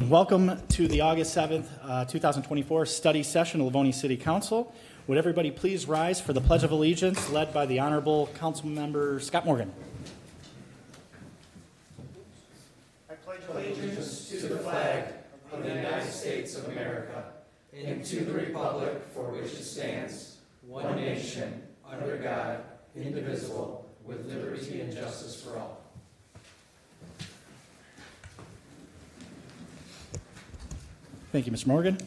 Welcome to the August 7th, 2024 study session of Livonia City Council. Would everybody please rise for the Pledge of Allegiance led by the Honorable Council Member Scott Morgan. I pledge allegiance to the flag of the United States of America and to the republic for which it stands, one nation, under God, indivisible, with liberty and justice for all. Thank you, Mr. Morgan.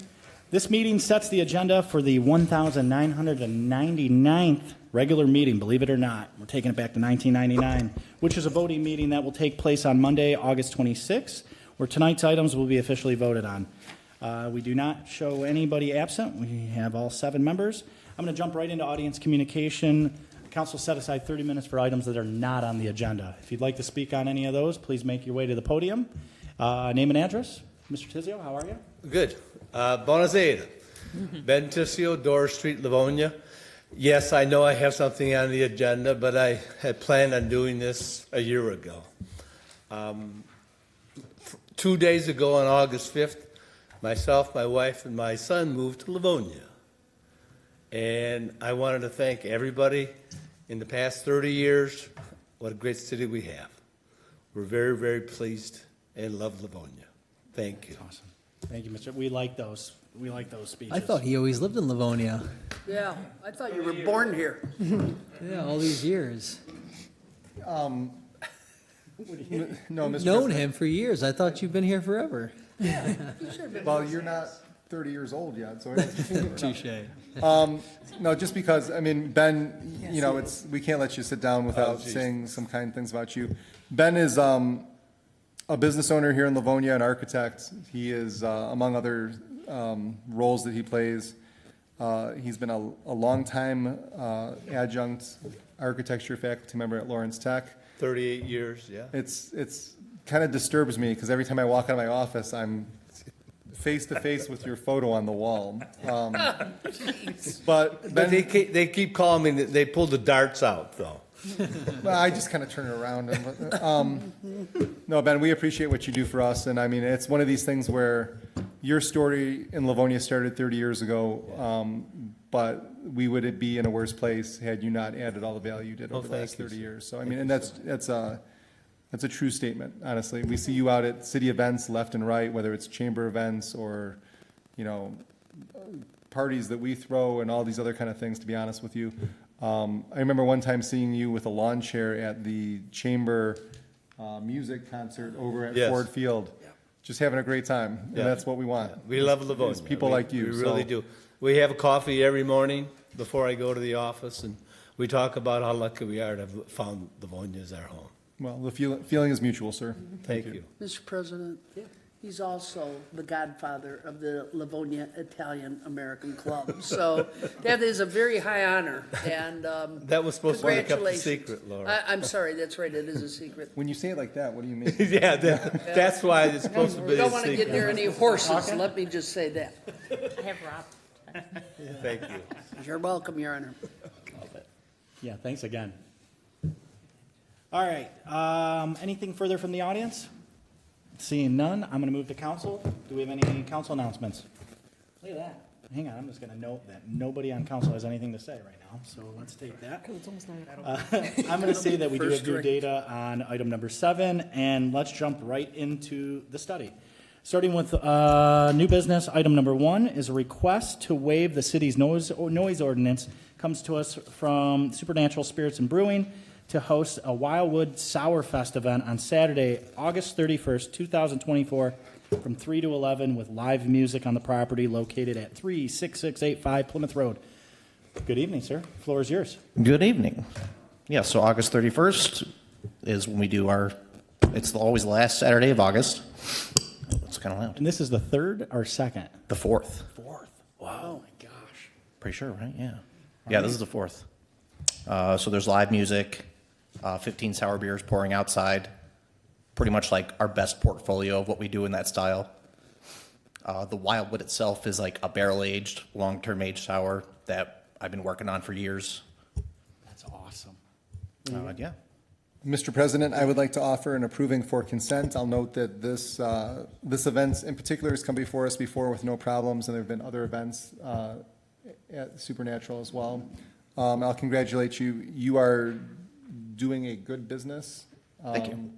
This meeting sets the agenda for the 1999th regular meeting, believe it or not. We're taking it back to 1999, which is a voting meeting that will take place on Monday, August 26th, where tonight's items will be officially voted on. We do not show anybody absent. We have all 7 members. I'm going to jump right into audience communication. Council set aside 30 minutes for items that are not on the agenda. If you'd like to speak on any of those, please make your way to the podium. Name and address. Mr. Tizio, how are you? Good. Buonasera. Ben Tissio, Doris Street, Livonia. Yes, I know I have something on the agenda, but I had planned on doing this a year ago. 2 days ago on August 5th, myself, my wife, and my son moved to Livonia. And I wanted to thank everybody in the past 30 years. What a great city we have. We're very, very pleased and love Livonia. Thank you. Awesome. Thank you, Mr. We like those. We like those speeches. I thought he always lived in Livonia. Yeah, I thought you were born here. Yeah, all these years. No, Mr. Known him for years. I thought you've been here forever. Well, you're not 30 years old yet, so Touche. no, just because, I mean, Ben, you know, we can't let you sit down without saying some kind things about you. Ben is a business owner here in Livonia, an architect. He is, among other roles that he plays, he's been a long-time adjunct architecture faculty member at Lawrence Tech. 38 years, yeah. It's kind of disturbs me because every time I walk out of my office, I'm face to face with your photo on the wall. But But they keep calling me, they pull the darts out, though. well, I just kind of turn it around. No, Ben, we appreciate what you do for us, and I mean, it's one of these things where your story in Livonia started 30 years ago, but we would be in a worse place had you not added all the value you did over the last 30 years. So I mean, and that's a true statement, honestly. We see you out at city events left and right, whether it's chamber events or, you know, parties that we throw and all these other kind of things, to be honest with you. I remember one time seeing you with a lawn chair at the chamber music concert over at Yes. Ford Field, just having a great time, and Yeah. that's what we want. We love Livonia. It's people like you, We really so- do. We have coffee every morning before I go to the office, and we talk about how lucky we are to have found Livonia as our home. Well, the feeling is mutual, sir. Thank you. Mr. President, he's also the godfather of the Livonia Italian-American Club. So that is a very high honor, and That was supposed to be kept a congratulations. secret, Laura. I'm sorry, that's right, it is a secret. When you say it like that, what do you mean? Yeah, that's why it's supposed to be We a don't want to get near secret. any horses, let me just say that. I have Rob. Thank you. You're welcome, Your Honor. Yeah, thanks again. All right. Anything further from the audience? Seeing none, I'm going to move to council. Do we have any council announcements? Look at that. Hang on, I'm just going to note that nobody on council has anything to say right now, so let's take that. It's almost 9 o'clock. I'm going to say that we do First have new drink. data on item number 7, and let's jump right into the study. Starting with new business, item number 1 is a request to waive the city's noise ordinance. Comes to us from Supernatural Spirits and Brewing to host a Wildwood Sour Fest event on Saturday, August 31st, 2024, from 3 to 11 with live music on the property located at 36685 Plymouth Road. Good evening, sir. Floor is yours. Good evening. Yeah, so August 31st is when we do it's always the last Saturday of August. It's kind of loud. And this is the 3rd or 2nd? The 4th. 4th. Wow. Oh, my gosh. Pretty sure, right? Yeah. Yeah, this is the 4th. So there's live music, 15 sour beers pouring outside. Pretty much like our best portfolio of what we do in that style. The Wildwood itself is like a barrel-aged, long-term aged sour that I've been working on for years. That's awesome. Yeah. Mr. President, I would like to offer an approving for consent. I'll note that this event in particular has come before us before with no problems, and there have been other events at Supernatural as well. I'll congratulate you. You are doing a good business. Thank you.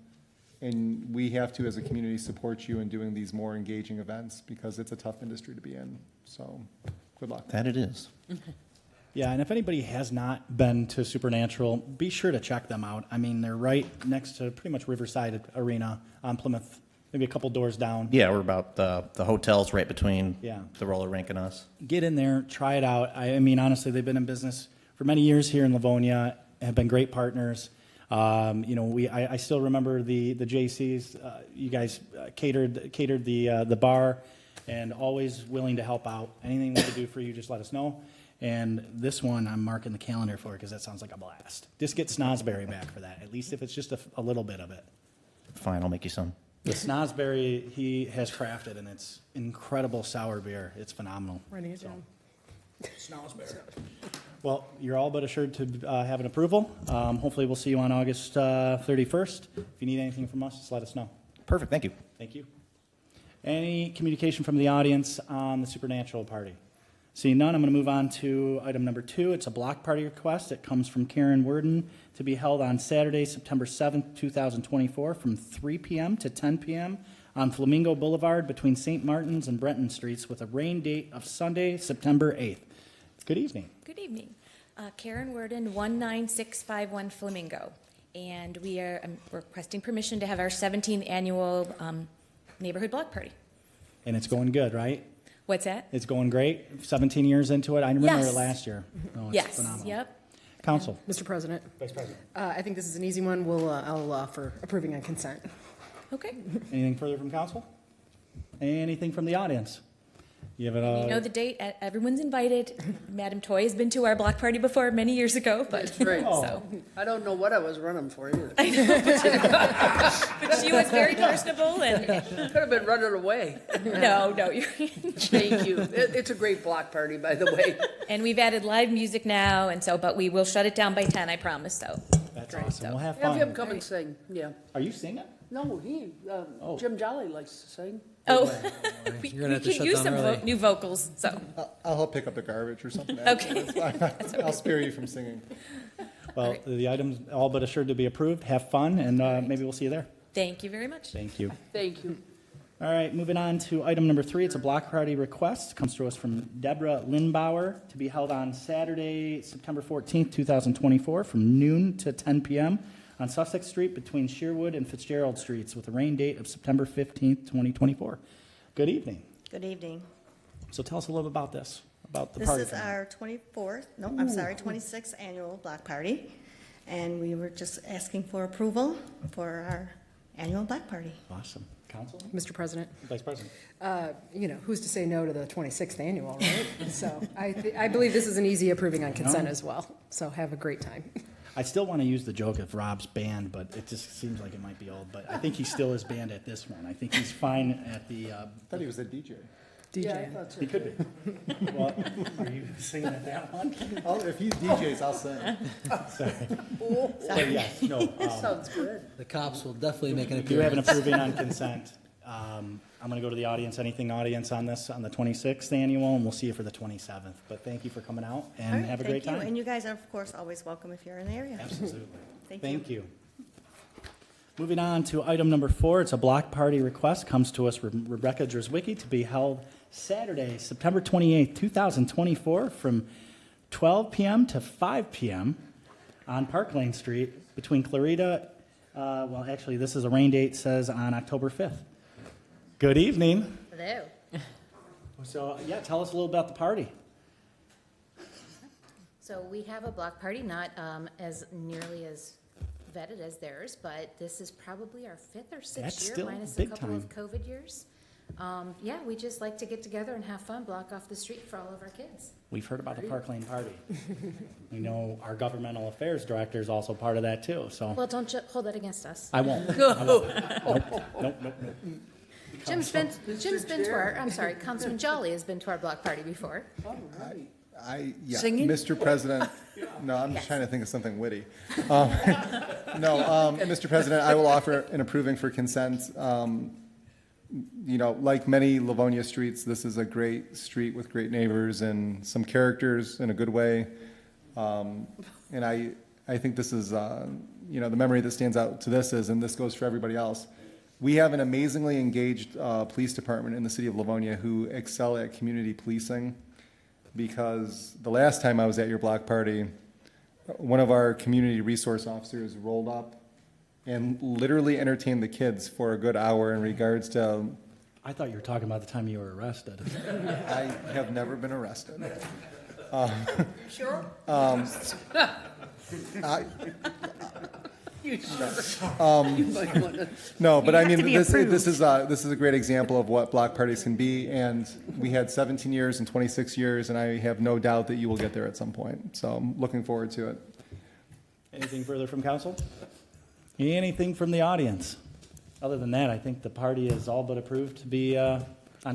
And we have to, as a community, support you in doing these more engaging events because it's a tough industry to be in. So, good luck. That it is. Yeah, and if anybody has not been to Supernatural, be sure to check them out. I mean, they're right next to pretty much Riverside Arena on Plymouth, maybe a couple doors down. Yeah, we're about the hotel's right between Yeah. the roller rink and us. Get in there, try it out. I mean, honestly, they've been in business for many years here in Livonia, have been great partners. You know, I still remember the JCs. You guys catered the bar, and always willing to help out. Anything we could do for you, just let us know. And this one, I'm marking the calendar for because that sounds like a blast. Just get Snosberry back for that, at least if it's just a little bit of it. Fine, I'll make you some. The Snosberry he has crafted, and it's incredible sour beer. It's phenomenal. Writing it down. Snosberry. Well, you're all but assured to have an approval. Hopefully, we'll see you on August 31st. If you need anything from us, just let us know. Perfect, thank you. Thank you. Any communication from the audience on the Supernatural party? Seeing none, I'm going to move on to item number 2. It's a block party request. It comes from Karen Worden to be held on Saturday, September 7th, 2024, from 3 p.m. to 10 p.m. on Flamingo Boulevard between St. Martin's and Brenton Streets with a rain date of Sunday, September 8th. Good evening. Good evening. Karen Worden, 19651 Flamingo. And we are requesting permission to have our 17th annual neighborhood block party. And it's going good, right? What's that? It's going great. 17 years into it. I remember Yes. it last year. Oh, it's Yes, phenomenal. yep. Council. Mr. President, Vice President. I think this is an easy one. I'll offer approving on consent. Okay. Anything further from council? Anything from the audience? You have it. You know the date. Everyone's invited. Madam Toy has been to our block party before many years ago, but That's right. so I don't know what I was running for either. but she was very personable and Could have been running away. no, you're Thank you. It's a great block party, by the way. and we've added live music now, and so but we will shut it down by 10. I promise. So That's awesome. We'll have Have him fun. come and sing, yeah. Are you singing? No, Jim Jolly likes to sing. oh, we You're gonna have to could shut use down some early. new vocals. So I'll help pick up the garbage or something. Okay. I'll spare you from singing. Well, the items all but assured to be approved. Have fun, and maybe we'll see you there. thank you very much. Thank you. Thank you. All right, moving on to item number 3. It's a block party request. Comes to us from Deborah Lindbauer to be held on Saturday, September 14th, 2024, from noon to 10 p.m. on Sussex Street between Sherwood and Fitzgerald Streets with a rain date of September 15th, 2024. Good evening. Good evening. So tell us a little bit about this, about the This party. is our 26th annual block party, and we were just asking for approval for our annual block party. Awesome. Council? Mr. President, Vice President? who's to say no to the 26th annual, right? So I believe this is an easy approving on consent as well. So have a great time. I still want to use the joke of Rob's band, but it just seems like it might be old. But I think he still is band at this one. I think he's fine at the. I thought he was a DJ. Yeah, I DJ. thought so. He could be. Well, are you singing at that one? If he DJs, I'll sing. But yes, no. Sounds good. The cops will definitely make an We do have an appearance. approving on consent. I'm going to go to the audience. Anything audience on this on the 26th annual, and we'll see you for the 27th. But thank you for coming out and All right, have a great thank you. time. And you guys are, of course, always welcome if you're in the area. Absolutely. Thank you. Moving on to item number 4, it's a block party request. Comes to us from Rebecca Drzwicki to be held Saturday, September 28th, 2024, from 12 p.m. to 5 p.m. on Park Lane Street between Clarita. Well, actually, this is a rain date, says on October 5th. Good evening. Hello. So, yeah, tell us a little about the party. So we have a block party, not as nearly as vetted as theirs, but this is probably our 5th or 6th That's year, still minus a big couple time. of COVID years. Yeah, we just like to get together and have fun, block off the street for all of our kids. We've heard about the Park Lane party. We know our governmental affairs director is also part of that, too. So Well, don't hold that against us. I won't. Nope. Jim's been to our, I'm sorry, Councilman Jolly has been to our block party before. Yeah, Singing? Mr. President, no, I'm just Yes. trying to think of something witty. No, Mr. President, I will offer an approving for consent. You know, like many Livonia streets, this is a great street with great neighbors and some characters in a good way. And I think this is, you know, the memory that stands out to this is, and this goes for everybody else, we have an amazingly engaged police department in the city of Livonia who excel at community policing, because the last time I was at your block party, one of our community resource officers rolled up and literally entertained the kids for a good hour in regards to. I thought you were talking about the time you were arrested. I have never been arrested. Sure? You sure? You might wanna- No, but I mean, have to be this approved. is a great example of what block parties can be, and we had 17 years and 26 years, and I have no doubt that you will get there at some point. So I'm looking forward to it. Anything further from council? Anything from the audience? Other than that, I think the party is all but approved to be on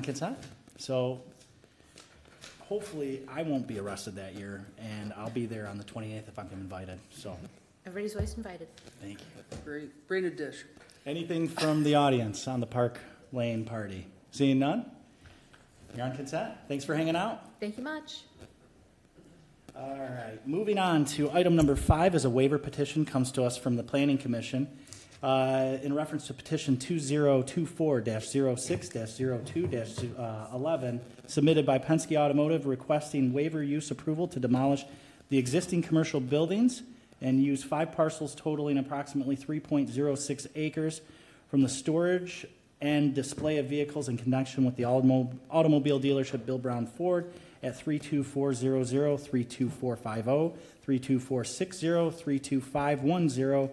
consent. So hopefully I won't be arrested that year, and I'll be there on the 28th if I'm invited. So Everybody's always invited. thank you. Great, bring a dish. Anything from the audience on the Park Lane party? Seeing none? You're on consent. Thanks for hanging out. Thank you much. All right, moving on to item number 5 is a waiver petition, comes to us from the Planning Commission in reference to petition 2024-06-02-11 submitted by Penske Automotive requesting waiver use approval to demolish the existing commercial buildings and use 5 parcels totaling approximately 3.06 acres from the storage and display of vehicles in connection with the automobile dealership Bill Brown Ford at 32400, 32450, 32460, 32510,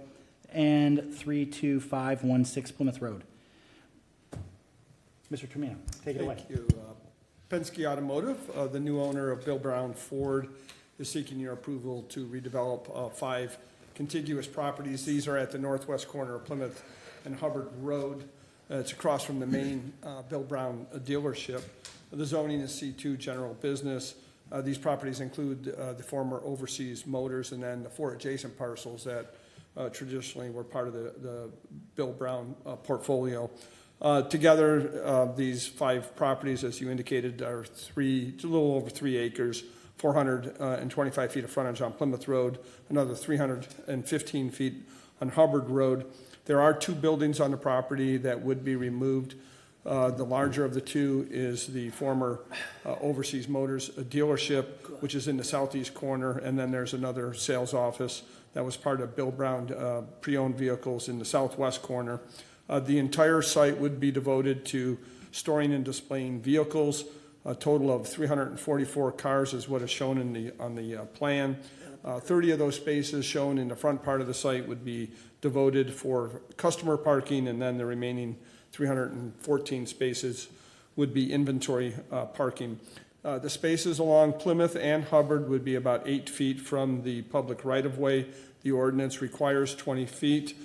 and 32516 Plymouth Road. Mr. Tremino, take it away. Thank you. Penske Automotive, the new owner of Bill Brown Ford, is seeking your approval to redevelop 5 contiguous properties. These are at the northwest corner of Plymouth and Hubbard Road. It's across from the main Bill Brown dealership. The zoning is C2 general business. These properties include the former Overseas Motors and then the 4 adjacent parcels that traditionally were part of the Bill Brown portfolio. Together, these 5 properties, as you indicated, are a little over 3 acres, 425 feet of frontage on Plymouth Road, another 315 feet on Hubbard Road. There are 2 buildings on the property that would be removed. The larger of the 2 is the former Overseas Motors dealership, which is in the southeast corner, and then there's another sales office that was part of Bill Brown pre-owned vehicles in the southwest corner. The entire site would be devoted to storing and displaying vehicles. A total of 344 cars is what is shown on the plan. 30 of those spaces shown in the front part of the site would be devoted for customer parking, and then the remaining 314 spaces would be inventory parking. The spaces along Plymouth and Hubbard would be about 8 feet from the public right-of-way. The ordinance requires 20 feet.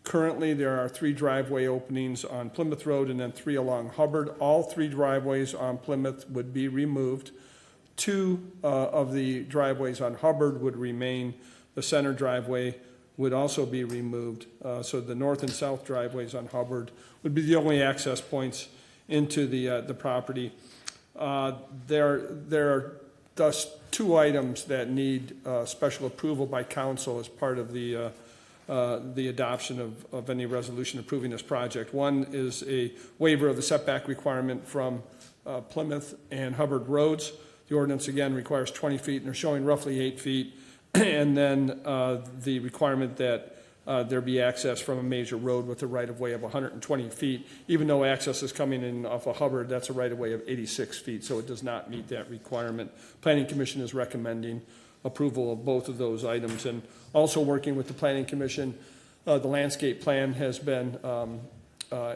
Currently, there are 3 driveway openings on Plymouth Road and then 3 along Hubbard. All 3 driveways on Plymouth would be removed. 2 of the driveways on Hubbard would remain. The center driveway would also be removed. So the north and south driveways on Hubbard would be the only access points into the property. There are thus 2 items that need special approval by council as part of the adoption of any resolution approving this project. One is a waiver of the setback requirement from Plymouth and Hubbard roads. The ordinance, again, requires 20 feet, and they're showing roughly 8 feet. And then the requirement that there be access from a major road with a right-of-way of 120 feet. Even though access is coming in off of Hubbard, that's a right-of-way of 86 feet, so it does not meet that requirement. Planning Commission is recommending approval of both of those items. And also working with the Planning Commission, the landscape plan has been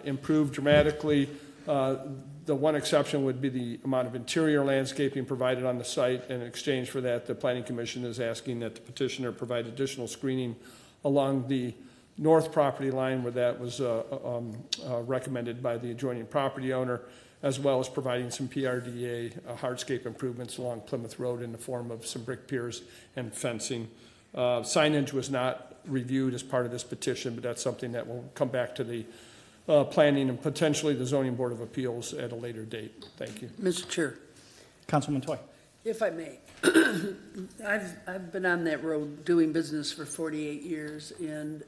improved dramatically. The one exception would be the amount of interior landscaping provided on the site. In exchange for that, the Planning Commission is asking that the petitioner provide additional screening along the north property line where that was recommended by the adjoining property owner, as well as providing some PRDA hardscape improvements along Plymouth Road in the form of some brick piers and fencing. Signage was not reviewed as part of this petition, but that's something that will come back to the planning and potentially the zoning board of appeals at a later date. Thank you. Mr. Chair, Councilwoman Toy. if I may, I've been on that road doing business for 48 years, and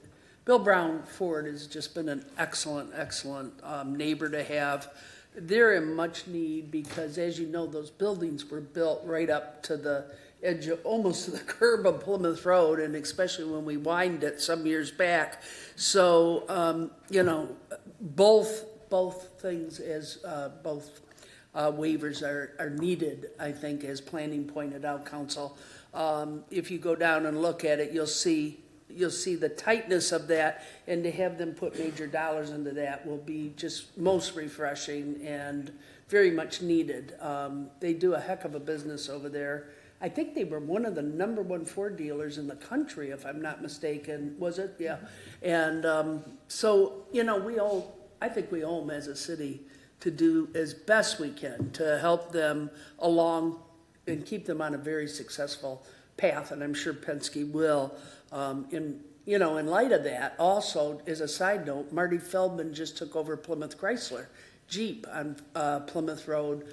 Bill Brown Ford has just been an excellent, excellent neighbor to have. They're in much need because, as you know, those buildings were built right up to the edge of, almost to the curb of Plymouth Road, and especially when we widened it some years back. So, you know, both things as both waivers are needed, I think, as planning pointed out, Council. If you go down and look at it, you'll see the tightness of that, and to have them put major dollars into that will be just most refreshing and very much needed. They do a heck of a business over there. I think they were one of the #1 Ford dealers in the country, if I'm not mistaken. Was it? Yeah. And so, you know, I think we owe them as a city to do as best we can to help them along and keep them on a very successful path, and I'm sure Penske will. In light of that, also, as a side note, Marty Feldman just took over Plymouth Chrysler Jeep on Plymouth Road.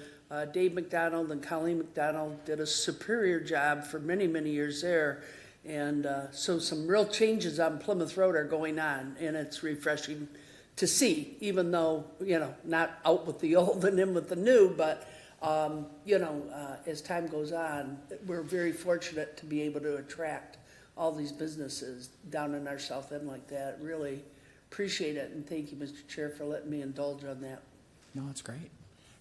Dave McDonald and Colleen McDonald did a superior job for many, many years there. And so some real changes on Plymouth Road are going on, and it's refreshing to see, even though, not out with the old and in with the new, but, as time goes on, we're very fortunate to be able to attract all these businesses down in our south end like that. Really appreciate it, and thank you, Mr. Chair, for letting me indulge on that. No, that's great.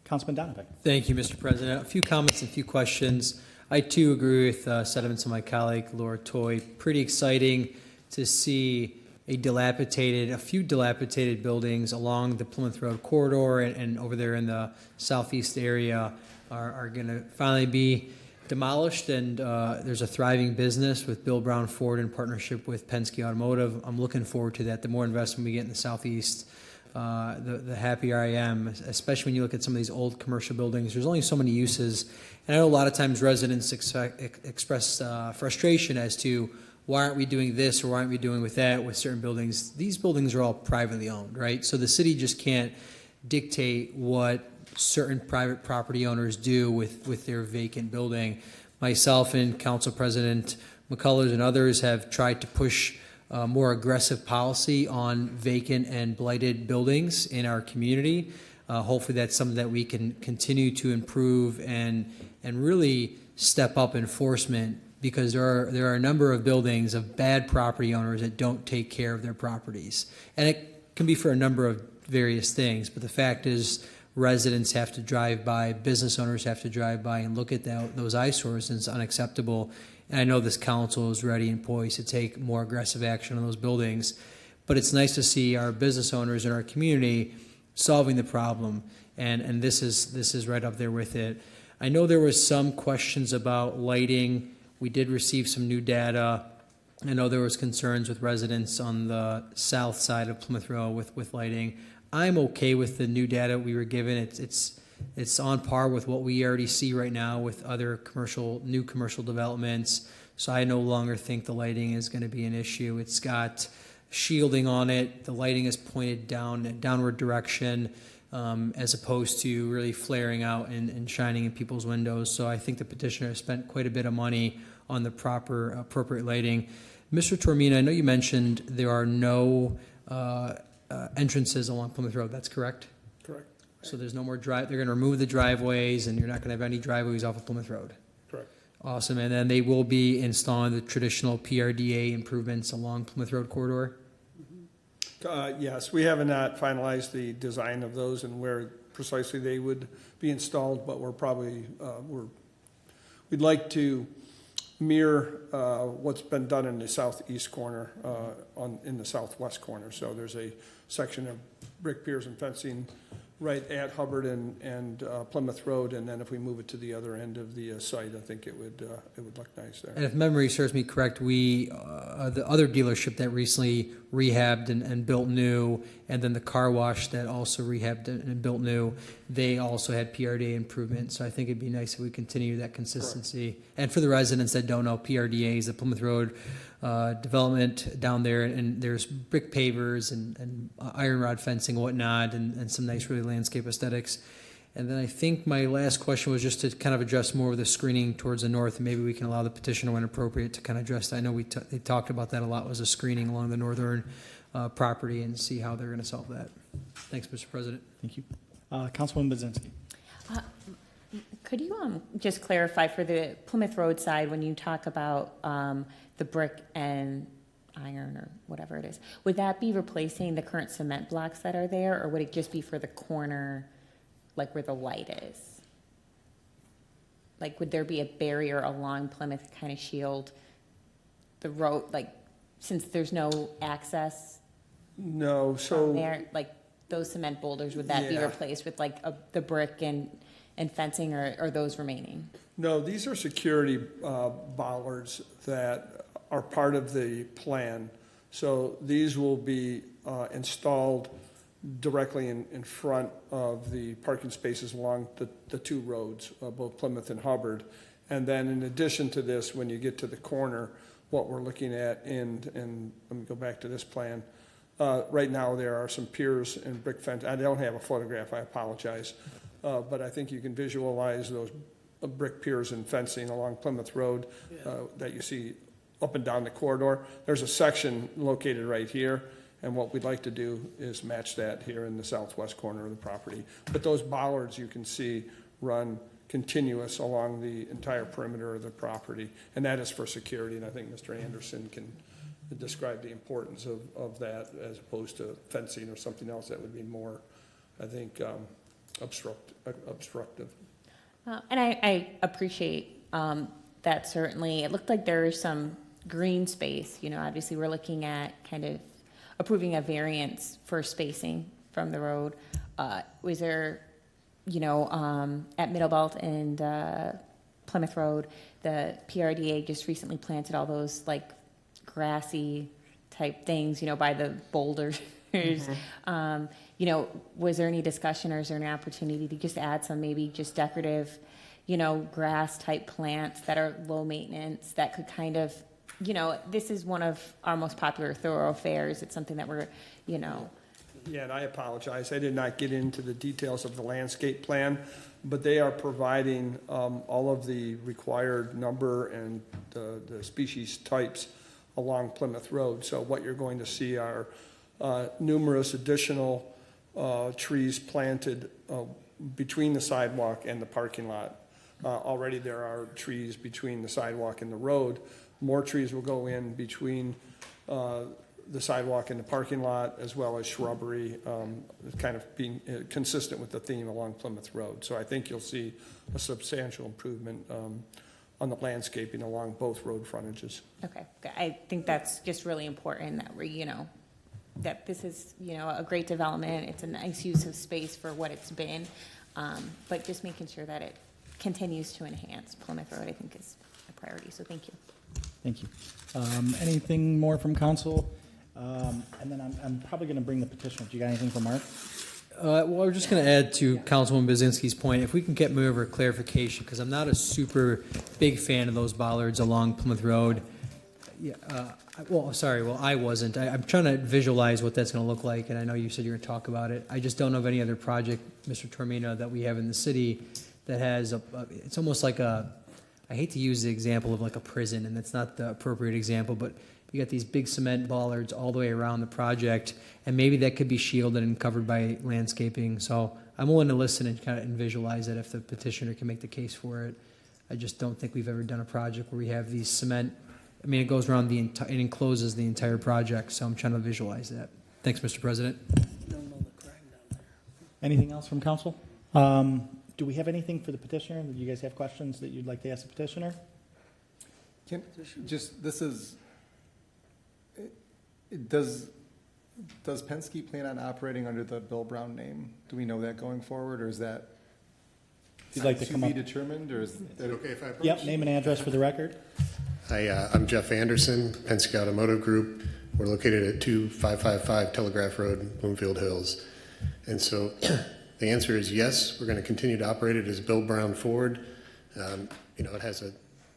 Councilman Donovan. Thank you, Mr. President. A few comments and a few questions. I too agree with sentiments of my colleague Laura Toy. Pretty exciting to see a few dilapidated buildings along the Plymouth Road corridor and over there in the southeast area are going to finally be demolished, and there's a thriving business with Bill Brown Ford in partnership with Penske Automotive. I'm looking forward to that. The more investment we get in the southeast, the happier I am, especially when you look at some of these old commercial buildings. There's only so many uses, and I know a lot of times residents express frustration as to why aren't we doing this or why aren't we doing with that with certain buildings. These buildings are all privately owned, right? So the city just can't dictate what certain private property owners do with their vacant building. Myself and Council President McCullers and others have tried to push more aggressive policy on vacant and blighted buildings in our community. Hopefully that's something that we can continue to improve and really step up enforcement, because there are a number of buildings of bad property owners that don't take care of their properties. And it can be for a number of various things, but the fact is residents have to drive by, business owners have to drive by and look at those eyesores, and it's unacceptable. And I know this council is ready and poised to take more aggressive action on those buildings, but it's nice to see our business owners in our community solving the problem, and this is right up there with it. I know there was some questions about lighting. We did receive some new data. I know there was concerns with residents on the south side of Plymouth Road with lighting. I'm okay with the new data we were given. It's on par with what we already see right now with other new commercial developments. So I no longer think the lighting is going to be an issue. It's got shielding on it. The lighting is pointed downward direction, as opposed to really flaring out and shining in people's windows. So I think the petitioner has spent quite a bit of money on the proper, appropriate lighting. Mr. Tormina, I know you mentioned there are no entrances along Plymouth Road. That's correct? Correct. So there's no more they're going to remove the driveways, and you're not going to have any driveways off of Plymouth Road. Correct. Awesome. And then they will be installing the traditional PRDA improvements along Plymouth Road corridor? Yes, we have not finalized the design of those and where precisely they would be installed, but we'd like to mirror what's been done in the southeast corner, in the southwest corner. So there's a section of brick piers and fencing right at Hubbard and Plymouth Road, and then if we move it to the other end of the site, I think it would look nice there. And if memory serves me correct, the other dealership that recently rehabbed and built new, and then the car wash that also rehabbed and built new, they also had PRDA improvement. So I think it'd be nice if we continue that consistency. And for the residents that don't know, PRDA is the Plymouth Road development down there, and there's brick pavers and iron rod fencing and whatnot, and some nice really landscape aesthetics. And then I think my last question was just to kind of address more of the screening towards the north, and maybe we can allow the petitioner, when appropriate, to kind of address that. I know they talked about that a lot, was a screening along the northern property, and see how they're going to solve that. Thanks, Mr. President. Thank you. Councilwoman Budzinski. Could you just clarify for the Plymouth Road side, when you talk about the brick and iron or whatever it is, would that be replacing the current cement blocks that are there, or would it just be for the corner, like where the light is? Like, would there be a barrier along Plymouth to kind of shield the road, like, since there's no access No, from so, there, like those cement boulders, would that be Yeah. replaced with like the brick and fencing, or are those remaining? no, these are security bollards that are part of the plan. So these will be installed directly in front of the parking spaces along the two roads, both Plymouth and Hubbard. And then in addition to this, when you get to the corner, what we're looking at, and let me go back to this plan. Right now, there are some piers and brick fence. I don't have a photograph, I apologize. But I think you can visualize those brick piers and fencing along Plymouth Road that you see up and down the corridor. There's a section located right here, and what we'd like to do is match that here in the southwest corner of the property. But those bollards you can see run continuous along the entire perimeter of the property, and that is for security, and I think Mr. Anderson can describe the importance of that as opposed to fencing or something else that would be more, I think, obstructive. And I appreciate that, certainly. It looked like there was some green space. You know, obviously, we're looking at kind of approving a variance for spacing from the road. Was there, you know, at Middlebelt and Plymouth Road, the PRDA just recently planted all those, like, grassy type things, you know, by the boulders. You know, was there any discussion, or is there an opportunity to just add some maybe just decorative, you know, grass type plants that are low maintenance that could kind of, you know, this is one of our most popular thoroughfares. It's something that we're, you know. Yeah, and I apologize. I did not get into the details of the landscape plan, but they are providing all of the required number and the species types along Plymouth Road. So what you're going to see are numerous additional trees planted between the sidewalk and the parking lot. Already there are trees between the sidewalk and the road. More trees will go in between the sidewalk and the parking lot, as well as shrubbery, kind of being consistent with the theme along Plymouth Road. So I think you'll see a substantial improvement on the landscaping along both road frontages. Okay, I think that's just really important that we're, you know, that this is, you know, a great development. It's a nice use of space for what it's been, but just making sure that it continues to enhance Plymouth Road, I think, is a priority. So thank you. Thank you. Anything more from council? And then I'm probably going to bring the petitioner. Do you got anything for Mark? Well, we're just going to add to Councilwoman Budzinski's point, if we can get more of a clarification, because I'm not a super big fan of those bollards along Plymouth Road. Yeah, I wasn't. I'm trying to visualize what that's going to look like, and I know you said you're going to talk about it. I just don't know of any other project, Mr. Tormino, that we have in the city that has it's almost like I hate to use the example of like a prison, and that's not the appropriate example, but you got these big cement bollards all the way around the project, and maybe that could be shielded and covered by landscaping. So I'm willing to listen and kind of visualize it if the petitioner can make the case for it. I just don't think we've ever done a project where we have these cement. I mean, it goes around it encloses the entire project. So I'm trying to visualize that. Thanks, Mr. President. Anything else from council? Do we have anything for the petitioner? Do you guys have questions that you'd like to ask the petitioner? Does does Penske plan on operating under the Bill Brown name? Do we know that going forward, or is that If you'd like to come be up. determined, or is that okay if I approach? Yep, name and address for the record. Hi, I'm Jeff Anderson, Penske Automotive Group. We're located at 2555 Telegraph Road, Bloomfield Hills. And so the answer is yes, we're going to continue to operate it as Bill Brown Ford. You know, it has a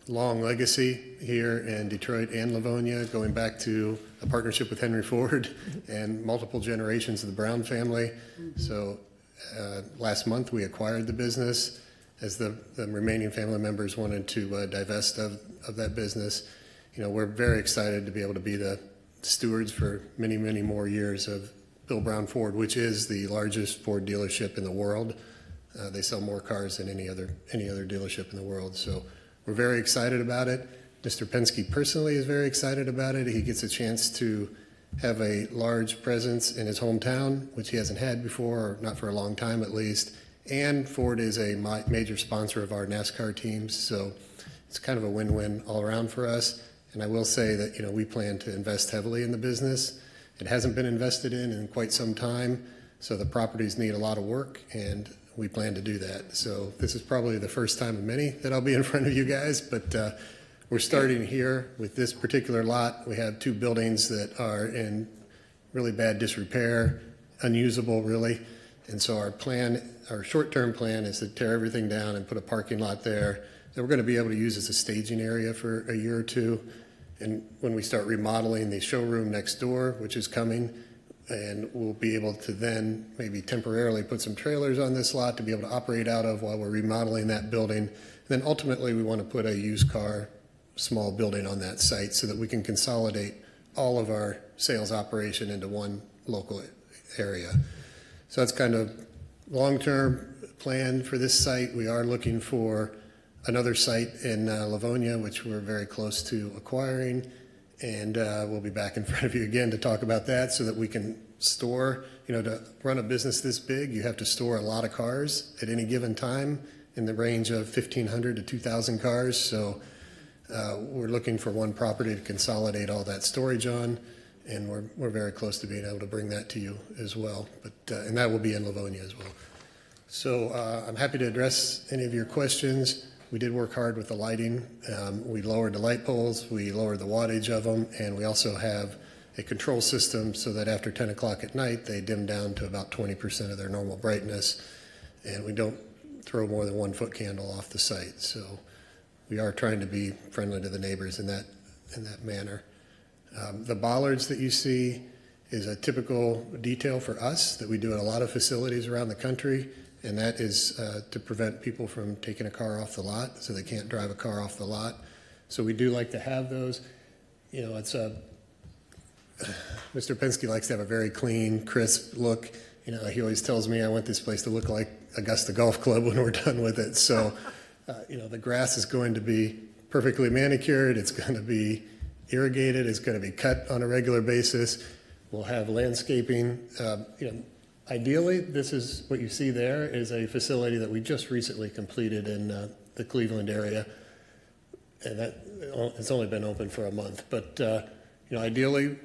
long legacy here in Detroit and Livonia, going back to a partnership with Henry Ford and multiple generations of the Brown family. So last month we acquired the business as the remaining family members wanted to divest of that business. You know, we're very excited to be able to be the stewards for many, many more years of Bill Brown Ford, which is the largest Ford dealership in the world. They sell more cars than any other dealership in the world. So we're very excited about it. Mr. Penske personally is very excited about it. He gets a chance to have a large presence in his hometown, which he hasn't had before, or not for a long time at least. And Ford is a major sponsor of our NASCAR teams, so it's kind of a win-win all around for us. And I will say that, you know, we plan to invest heavily in the business. It hasn't been invested in quite some time, so the properties need a lot of work, and we plan to do that. So this is probably the first time of many that I'll be in front of you guys, but we're starting here with this particular lot. We have two buildings that are in really bad disrepair, unusable really. And so our short-term plan is to tear everything down and put a parking lot there that we're going to be able to use as a staging area for a year or two. And when we start remodeling the showroom next door, which is coming, and we'll be able to then maybe temporarily put some trailers on this lot to be able to operate out of while we're remodeling that building. And then ultimately we want to put a used car small building on that site so that we can consolidate all of our sales operation into one local area. So that's kind of long-term plan for this site. We are looking for another site in Livonia, which we're very close to acquiring. And we'll be back in front of you again to talk about that so that we can store, you know, to run a business this big, you have to store a lot of cars at any given time in the range of 1,500 to 2,000 cars. So we're looking for one property to consolidate all that storage on, and we're very close to being able to bring that to you as well. But and that will be in Livonia as well. So I'm happy to address any of your questions. We did work hard with the lighting. We lowered the light poles, we lowered the wattage of them, and we also have a control system so that after 10 o'clock at night, they dim down to about 20% of their normal brightness, and we don't throw more than 1 foot candle off the site. So we are trying to be friendly to the neighbors in that manner. The bollards that you see is a typical detail for us that we do at a lot of facilities around the country. And that is to prevent people from taking a car off the lot, so they can't drive a car off the lot. So we do like to have those. You know, it's Mr. Penske likes to have a very clean, crisp look. You know, he always tells me I want this place to look like Augusta Golf Club when we're done with it. So, you know, the grass is going to be perfectly manicured. It's going to be irrigated. It's going to be cut on a regular basis. We'll have landscaping. You know, ideally, this is what you see there is a facility that we just recently completed in the Cleveland area, and that it's only been open for a month. But you know, ideally,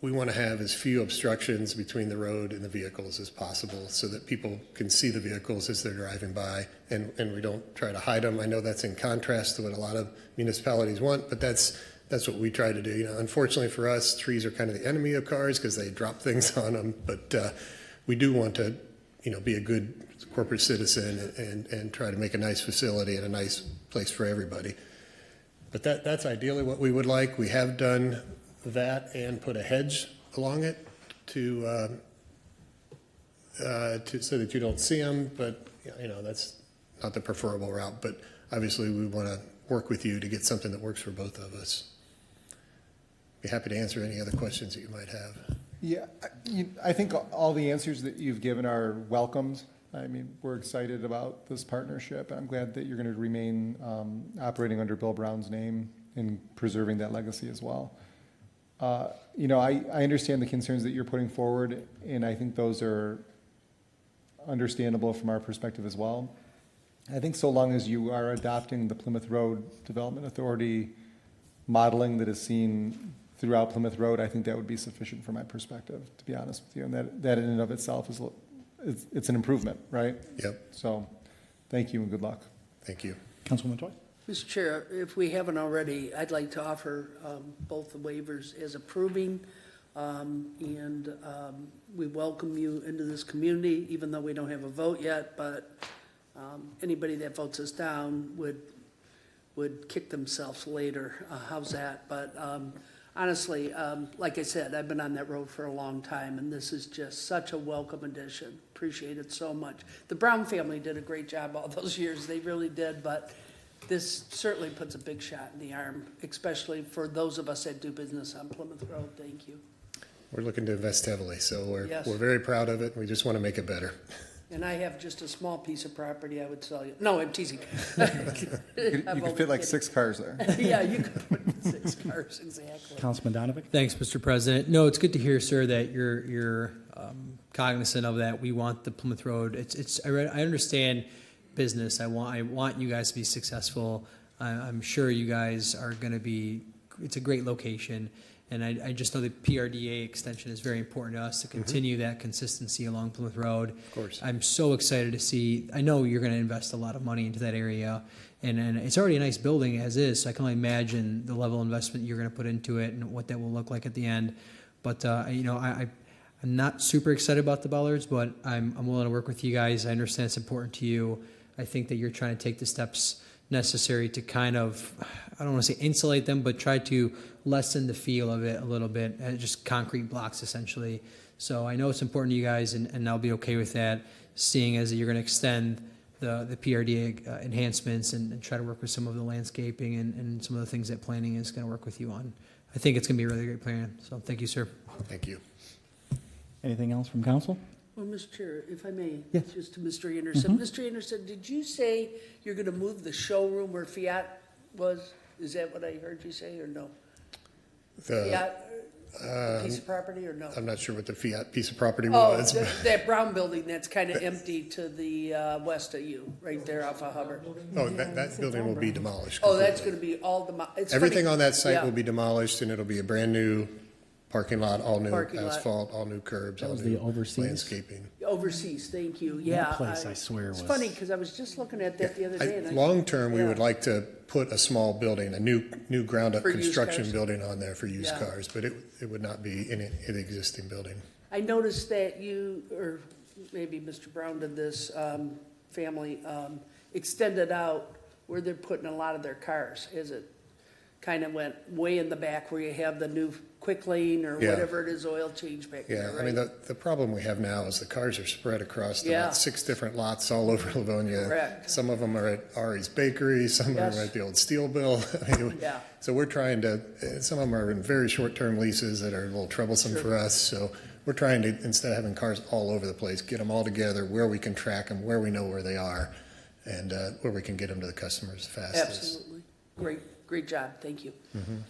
we want to have as few obstructions between the road and the vehicles as possible, so that people can see the vehicles as they're driving by, and we don't try to hide them. I know that's in contrast to what a lot of municipalities want, but that's what we try to do. You know, unfortunately for us, trees are kind of the enemy of cars because they drop things on them, but we do want to, you know, be a good corporate citizen and try to make a nice facility and a nice place for everybody. But that's ideally what we would like. We have done that and put a hedge along it to so that you don't see them. But you know, that's not the preferable route. But obviously, we want to work with you to get something that works for both of us. Be happy to answer any other questions that you might have. Yeah, I think all the answers that you've given are welcomed. I mean, we're excited about this partnership. I'm glad that you're going to remain operating under Bill Brown's name and preserving that legacy as well. You know, I understand the concerns that you're putting forward, and I think those are understandable from our perspective as well. I think so long as you are adopting the Plymouth Road Development Authority modeling that is seen throughout Plymouth Road, I think that would be sufficient from my perspective, to be honest with you. And that in and of itself it's an improvement, right? Yep, So, thank you and good luck. thank you. Councilwoman Toy? Mr. Chair, if we haven't already, I'd like to offer both the waivers as approving. We welcome you into this community, even though we don't have a vote yet, but anybody that votes us down would kick themselves later. How's that? But honestly, like I said, I've been on that road for a long time, and this is just such a welcome addition. Appreciate it so much. The Brown family did a great job all those years. They really did, but this certainly puts a big shot in the arm, especially for those of us that do business on Plymouth Road. Thank you. We're looking to invest heavily, so Yes. we're very proud of it. We just want to make it better. And I have just a small piece of property I would sell you. No, I'm teasing. You could fit like 6 cars there. Yeah, you could put 6 cars, exactly. Councilman Donovan? Thanks, Mr. President. No, it's good to hear, sir, that you're cognizant of that. We want the Plymouth Road. I understand business. I want you guys to be successful. I'm sure you guys are going to be. It's a great location, and I just know the PRDA extension is very important to us to continue that consistency along Plymouth Road. Of course. I'm so excited to see. I know you're going to invest a lot of money into that area, and it's already a nice building as is. So I can only imagine the level of investment you're going to put into it and what that will look like at the end. But I'm not super excited about the bollards, but I'm willing to work with you guys. I understand it's important to you. I think that you're trying to take the steps necessary to kind of, I don't want to say insulate them, but try to lessen the feel of it a little bit, just concrete blocks essentially. So I know it's important to you guys, and I'll be okay with that, seeing as you're going to extend the PRDA enhancements and try to work with some of the landscaping and some of the things that planning is going to work with you on. I think it's going to be a really great plan. So thank you, sir. Thank you. Anything else from council? Well, Mr. Chair, if I may, Yes. just to Mr. Anderson. Mr. Anderson, did you say you're going to move the showroom where Fiat was? Is that what I heard you say, or no? Fiat, piece of property, or no? I'm not sure what the Fiat piece of property Oh, was. that brown building that's kind of empty to the west of you, right there off of Hubbard. Oh, that building will be demolished. Oh, that's completely. going to be all demolished. Everything on that site will be demolished, and it'll be a brand-new parking lot, all new Parking lot. asphalt, all new curbs, all was new the overseas? landscaping. Overseas, thank you, yeah. place, I swear, It's was- funny, because I was just looking at that the other day. and I- Long-term, we would Yeah. like to put a small building, a new ground-up For used construction cars? building on there for used Yeah. cars, but it would not be in the existing building. I noticed that you, or maybe Mr. Brown did this, family, extended out where they're putting a lot of their cars. Is it kind of went way in the back where you have the new quick lane or Yeah. whatever it is, oil change back there, Yeah, right? I mean, the problem we have now is the cars are spread across Yeah. about 6 different lots all over Livonia. Correct. Some of them are at Ari's Bakery, some of them Yes. are at the old steel mill. I mean, Yeah. So we're trying to, some of them are in very short-term leases that are a little troublesome Sure. for us. So we're trying to, instead of having cars all over the place, get them all together where we can track them, where we know where they are, and where we can get them to the customers fastest. Absolutely. Great job, thank you.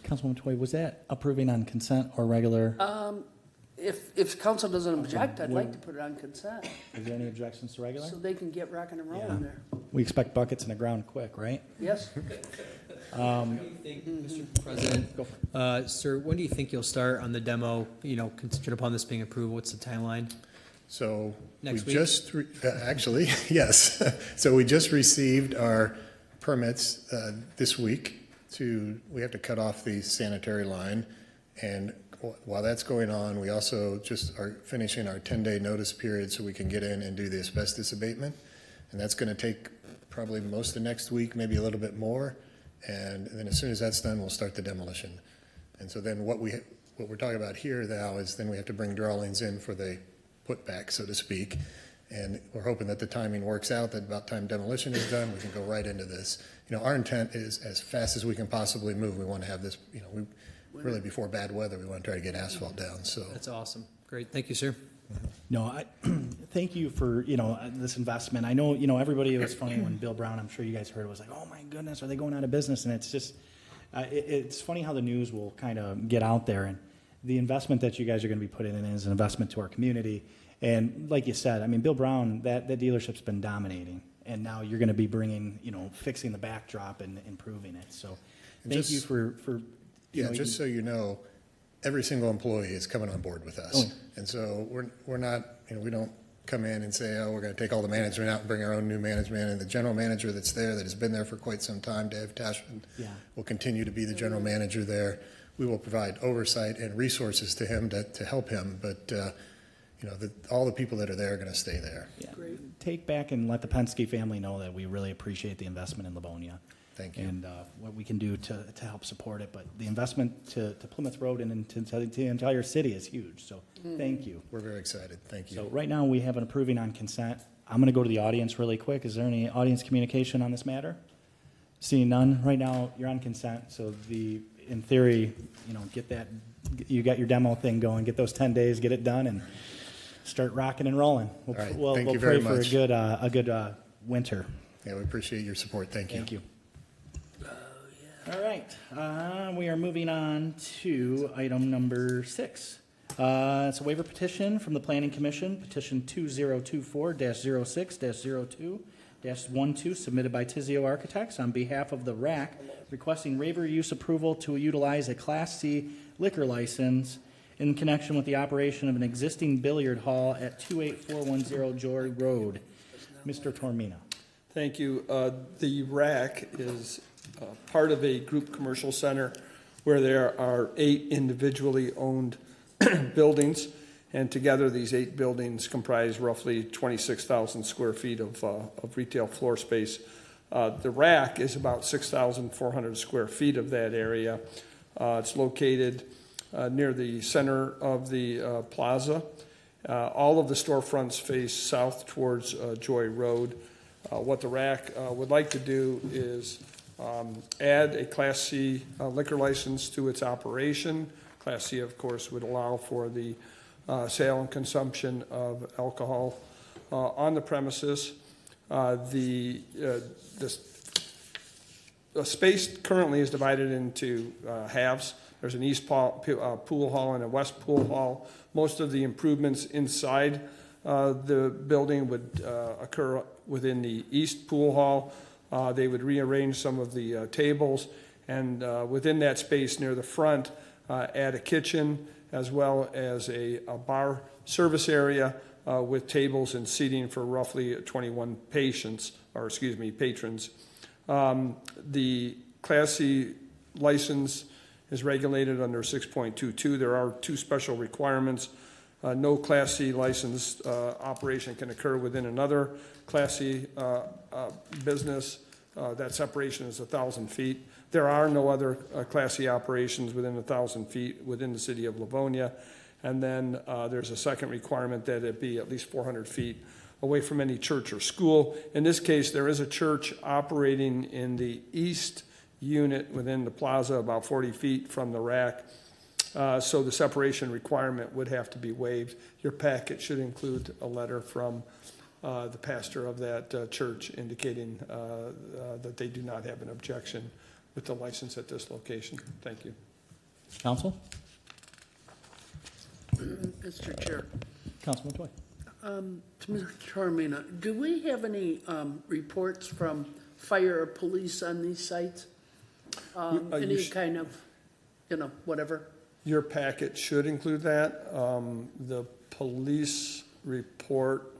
Councilwoman Toy, was that approving on consent or regular? If council doesn't object, I'd like to put it on consent, Is there any objections to regular? so they can get rocking and rolling there. We expect buckets in the ground quick, right? Yes? Mr. President, sir, when do you think you'll start on the demo, contingent upon this being approved? What's the timeline? So we Next week? just, actually, yes. So we just received our permits this week we have to cut off the sanitary line. And while that's going on, we also just are finishing our 10-day notice period so we can get in and do the asbestos abatement. And that's going to take probably most of next week, maybe a little bit more. And then as soon as that's done, we'll start the demolition. And so then what we're talking about here now is then we have to bring drawings in for the putback, so to speak. And we're hoping that the timing works out, that about time demolition is done, we can go right into this. Our intent is as fast as we can possibly move. We want to have this, really before bad weather, we want to try to get asphalt down, so. That's awesome. Great. Thank you, sir. No, thank you for, this investment. I know, everybody, it was funny when Bill Brown, I'm sure you guys heard, was like, oh my goodness, are they going out of business? And it's just, it's funny how the news will kind of get out there. And the investment that you guys are going to be putting in is an investment to our community. And like you said, I mean, Bill Brown, that dealership's been dominating. And now you're going to be bringing, fixing the backdrop and improving it. So thank you for Yeah, just so you know, every single employee is coming on board with us. Oh, yeah. And so we're not, we don't come in and say, oh, we're going to take all the management out and bring our own new management. And the general manager that's there, that has been there for quite some time, Dave Tashman, will continue to be the general manager there. We will provide oversight and resources to him to help him, but all the people that are there are going to stay there. Yeah. Take back and let the Penske family know that we really appreciate the investment in Livonia. Thank you. And what we can do to help support it. But the investment to Plymouth Road and to the entire city is huge, so thank you. We're very excited. Thank you. So right now, we have an approving on consent. I'm going to go to the audience really quick. Is there any audience communication on this matter? Seeing none, right now, you're on consent, so in theory, you got your demo thing going, get those 10 days, get it done, and start rocking and rolling. All right. We'll Thank you very pray for much. a good winter. Yeah, we appreciate your support. Thank you. Thank you. All right, we are moving on to item number 6. It's a waiver petition from the Planning Commission, petition 2024-06-02-12, submitted by Tizio Architects on behalf of the RAC, requesting waiver use approval to utilize a Class C liquor license in connection with the operation of an existing billiard hall at 28410 Joy Road. Mr. Tormina. Thank you. The RAC is part of a group commercial center where there are 8 individually owned buildings, and together these 8 buildings comprise roughly 26,000 square feet of retail floor space. The RAC is about 6,400 square feet of that area. It's located near the center of the plaza. All of the storefronts face south towards Joy Road. What the RAC would like to do is add a Class C liquor license to its operation. Class C, of course, would allow for the sale and consumption of alcohol on the premises. The space currently is divided into halves. There's an east pool hall and a west pool hall. Most of the improvements inside the building would occur within the east pool hall. They would rearrange some of the tables, and within that space near the front, add a kitchen as well as a bar service area with tables and seating for roughly 21 patrons. The Class C license is regulated under 6.22. There are 2 special requirements. No Class C licensed operation can occur within another Class C business. That separation is 1,000 feet. There are no other Class C operations within 1,000 feet within the city of Livonia. And then there's a second requirement that it be at least 400 feet away from any church or school. In this case, there is a church operating in the east unit within the plaza, about 40 feet from the RAC. So the separation requirement would have to be waived. Your packet should include a letter from the pastor of that church indicating that they do not have an objection with the license at this location. Thank you. Council? Mr. Chair, Councilman Toy. to Mr. Tormina, do we have any reports from fire or police on these sites? Any kind of, whatever? Your packet should include that. The police report,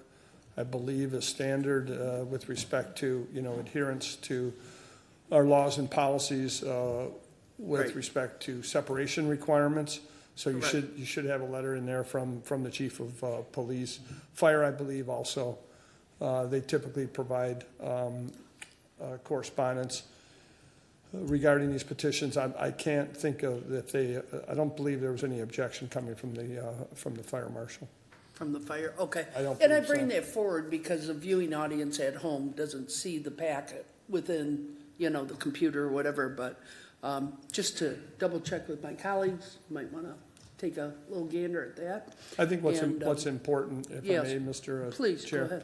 I believe, is standard with respect to, adherence to our laws and policies with respect to separation requirements. So you should have a letter in there from the chief of police. Fire, I believe, also. They typically provide correspondence regarding these petitions. I can't think of if I don't believe there was any objection coming from the fire marshal. From the fire, okay. I don't And I believe so. bring that forward because the viewing audience at home doesn't see the packet within, the computer or whatever, but just to double check with my colleagues, might want to take a little gander at that. I think what's And, important, if yes, I may, Mr. Please, go Chair,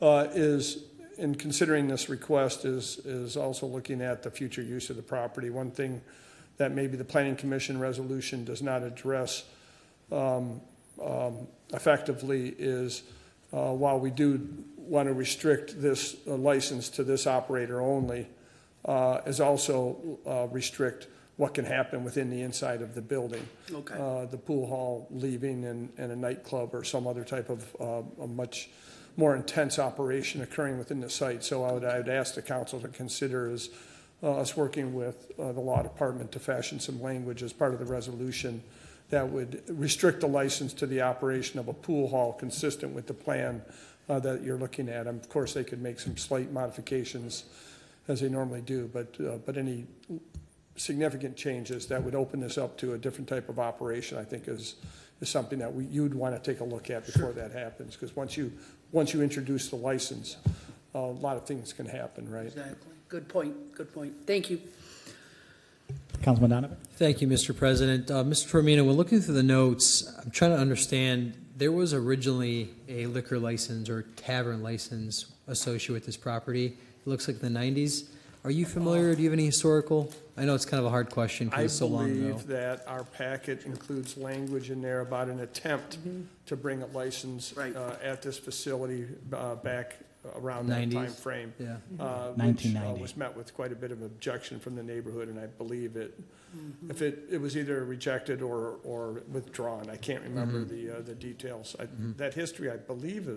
ahead. is in considering this request is also looking at the future use of the property. One thing that maybe the Planning Commission resolution does not address effectively is while we do want to restrict this license to this operator only, is also restrict what can happen within the inside of the building. Okay. The pool hall leaving and a nightclub or some other type of a much more intense operation occurring within the site. So I'd ask the council to consider is us working with the law department to fashion some language as part of the resolution that would restrict the license to the operation of a pool hall consistent with the plan that you're looking at. Of course, they could make some slight modifications as they normally do, but any significant changes that would open this up to a different type of operation, I think is something that you'd want to take a look at before that happens. Because once you introduce the license, a lot of things can happen, right? Exactly. Good point, good point. Thank you. Councilman Donovan? Thank you, Mr. President. Mr. Toromino, when looking through the notes, I'm trying to understand, there was originally a liquor license or tavern license associated with this property. It looks like the 90s. Are you familiar? Do you have any historical? I know it's kind of a hard question I because it's so long ago. believe that our packet includes language in there about an attempt to bring a license Right. At this facility back around that 90s? time frame. Yeah. Which 1990. was met with quite a bit of objection from the neighborhood, and I believe if it was either rejected or withdrawn. I can't remember the details. That history, I believe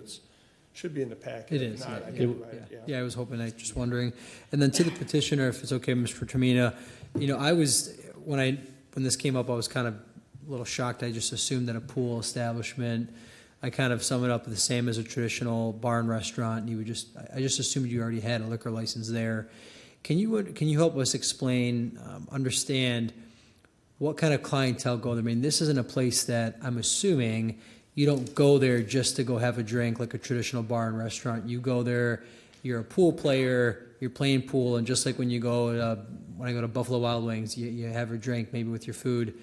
should be in the packet. It If is, not, yeah. I can provide it, Yeah, I was hoping, just wondering. And then to the petitioner, if it's okay, Mr. Termina, I was, when this came up, I was kind of a little shocked. I just assumed that a pool establishment, I kind of sum it up the same as a traditional bar and restaurant. And I just assumed you already had a liquor license there. Can you help us explain, understand what kind of clientele go there? I mean, this isn't a place that I'm assuming you don't go there just to go have a drink like a traditional bar and restaurant. You go there, you're a pool player, you're playing pool, and just like when I go to Buffalo Wild Wings, you have a drink maybe with your food.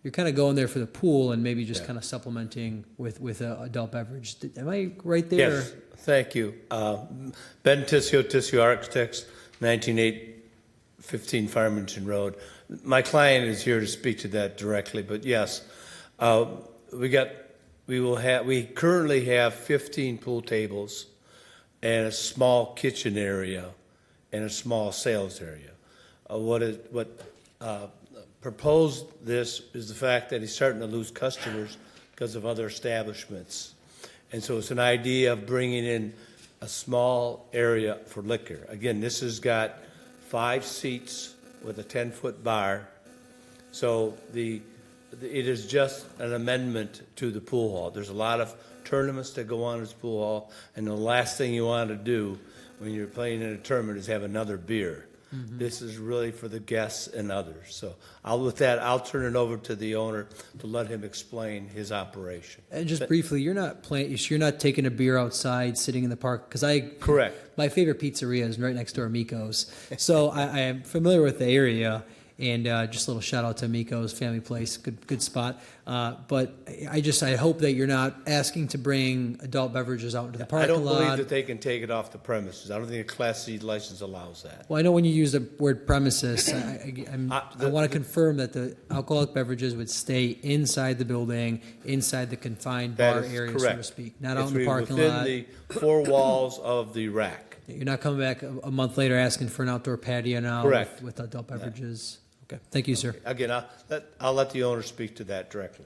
You're kind of going there for the pool and maybe just kind of supplementing with an adult beverage. Am I right there? Yes, thank you. Ben Tissio Architects, 19815 Farmington Road. My client is here to speak to that directly, but yes, we currently have 15 pool tables and a small kitchen area and a small sales area. What proposed this is the fact that he's starting to lose customers because of other establishments. And so it's an idea of bringing in a small area for liquor. Again, this has got 5 seats with a 10-foot bar. So it is just an amendment to the pool hall. There's a lot of tournaments that go on in this pool hall, and the last thing you want to do when you're playing in a tournament is have another beer. Mm-hmm. This is really for the guests and others. So with that, I'll turn it over to the owner to let him explain his operation. And just briefly, you're not taking a beer outside, sitting in the park, because Correct. My favorite pizzeria is right next door, Miko's. So I am familiar with the area, and just a little shout out to Miko's Family Place, good spot. But I hope that you're not asking to bring adult beverages out into the parking lot. I don't believe that they can take it off the premises. I don't think a Class C license allows that. Well, I know when you use the word premises, I want to confirm that the alcoholic beverages would stay inside the building, inside the confined bar area, so to speak, not out in the parking lot. Within the 4 walls of the rack. You're not coming back a month later asking for an outdoor patio now Correct. with adult beverages. Okay, thank you, sir. Again, I'll let the owner speak to that directly.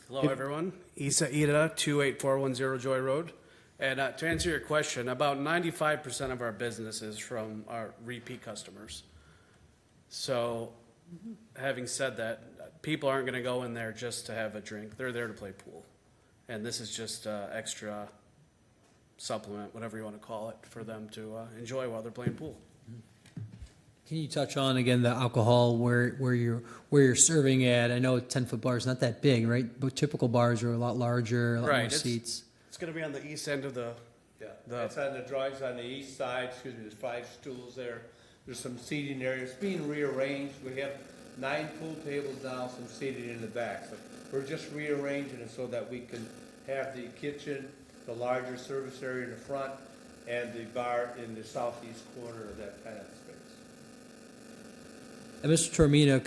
Hello, everyone. Isa Ida, 28410 Joy Road. And to answer your question, about 95% of our business is from our repeat customers. So, having said that, people aren't going to go in there just to have a drink. They're there to play pool. And this is just extra supplement, whatever you want to call it, for them to enjoy while they're playing pool. Can you touch on again the alcohol where you're serving at? I know a 10-foot bar is not that big, right? But typical bars are a lot larger, a lot more seats. It's going to be on the east end of the. It's on the drawings on the east side. There's 5 stools there. There's some seating areas being rearranged. We have 9 pool tables now, some seating in the back. So we're just rearranging it so that we can have the kitchen, the larger service area in the front, and the bar in the southeast corner of that kind of space. And Mr. Toromino,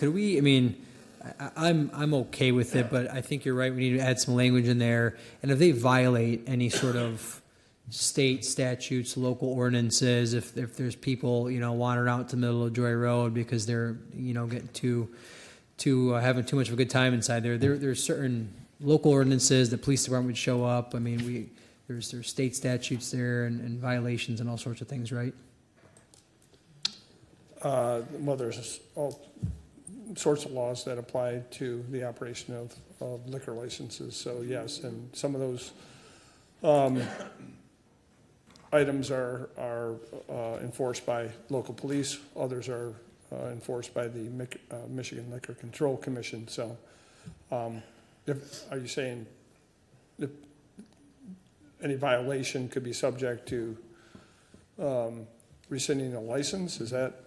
I'm okay with it, but I think you're right. We need to add some language in there. And if they violate any sort of state statutes, local ordinances, if there's people, wandering out to the middle of Joy Road because they're, getting too having too much of a good time inside there. There's certain local ordinances, the police department would show up. I mean, there's state statutes there and violations and all sorts of things, right? Well, there's all sorts of laws that apply to the operation of liquor licenses, so yes, and some of those items are enforced by local police, others are enforced by the Michigan Liquor Control Commission, so are you saying if any violation could be subject to rescinding a license? Is that,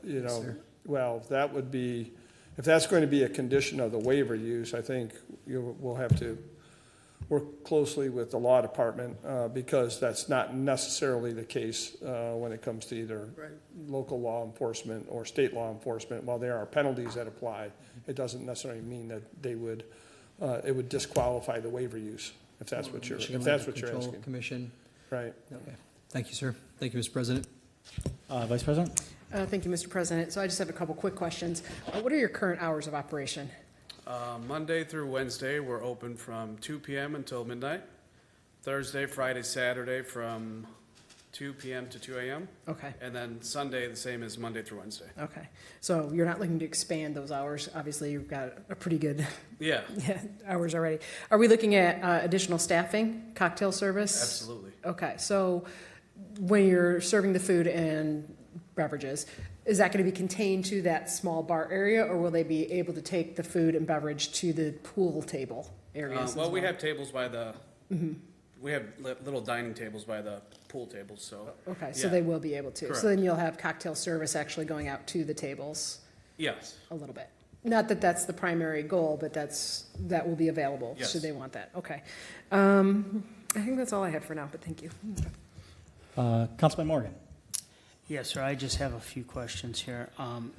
well, that would be, if that's going to be a condition of the waiver use, I think we'll have to work closely with the law department, because that's not necessarily the case when it comes to either local law enforcement or state law enforcement. While there are penalties that apply, it doesn't necessarily mean that they would, it would disqualify the waiver use, if that's what you're, Michigan if that's Liquor what you're Control asking. Commission. Right. Okay. Thank you, sir. Thank you, Mr. President. Vice President? Thank you, Mr. President. So I just have a couple quick questions. What are your current hours of operation? Monday through Wednesday, we're open from 2 p.m. until midnight. Thursday, Friday, Saturday from 2 p.m. to 2 a.m. Okay. And then Sunday, the same as Monday through Wednesday. Okay. So you're not looking to expand those hours? Obviously, you've got a pretty good Yeah, hours already. Are we looking at additional staffing, cocktail service? absolutely. Okay. So when you're serving the food and beverages, is that going to be contained to that small bar area, or will they be able to take the food and beverage to the pool table areas? Well, we have tables by the, we have little dining tables by the pool tables, so. Okay, so yeah. they will be able to. Correct. So then you'll have cocktail service actually going out to the tables Yes, a little bit. Not that that's the primary goal, but that will be available, Yes. should they want that. Okay. I think that's all I had for now, but thank you. Councilman Morgan? Yes, sir, I just have a few questions here.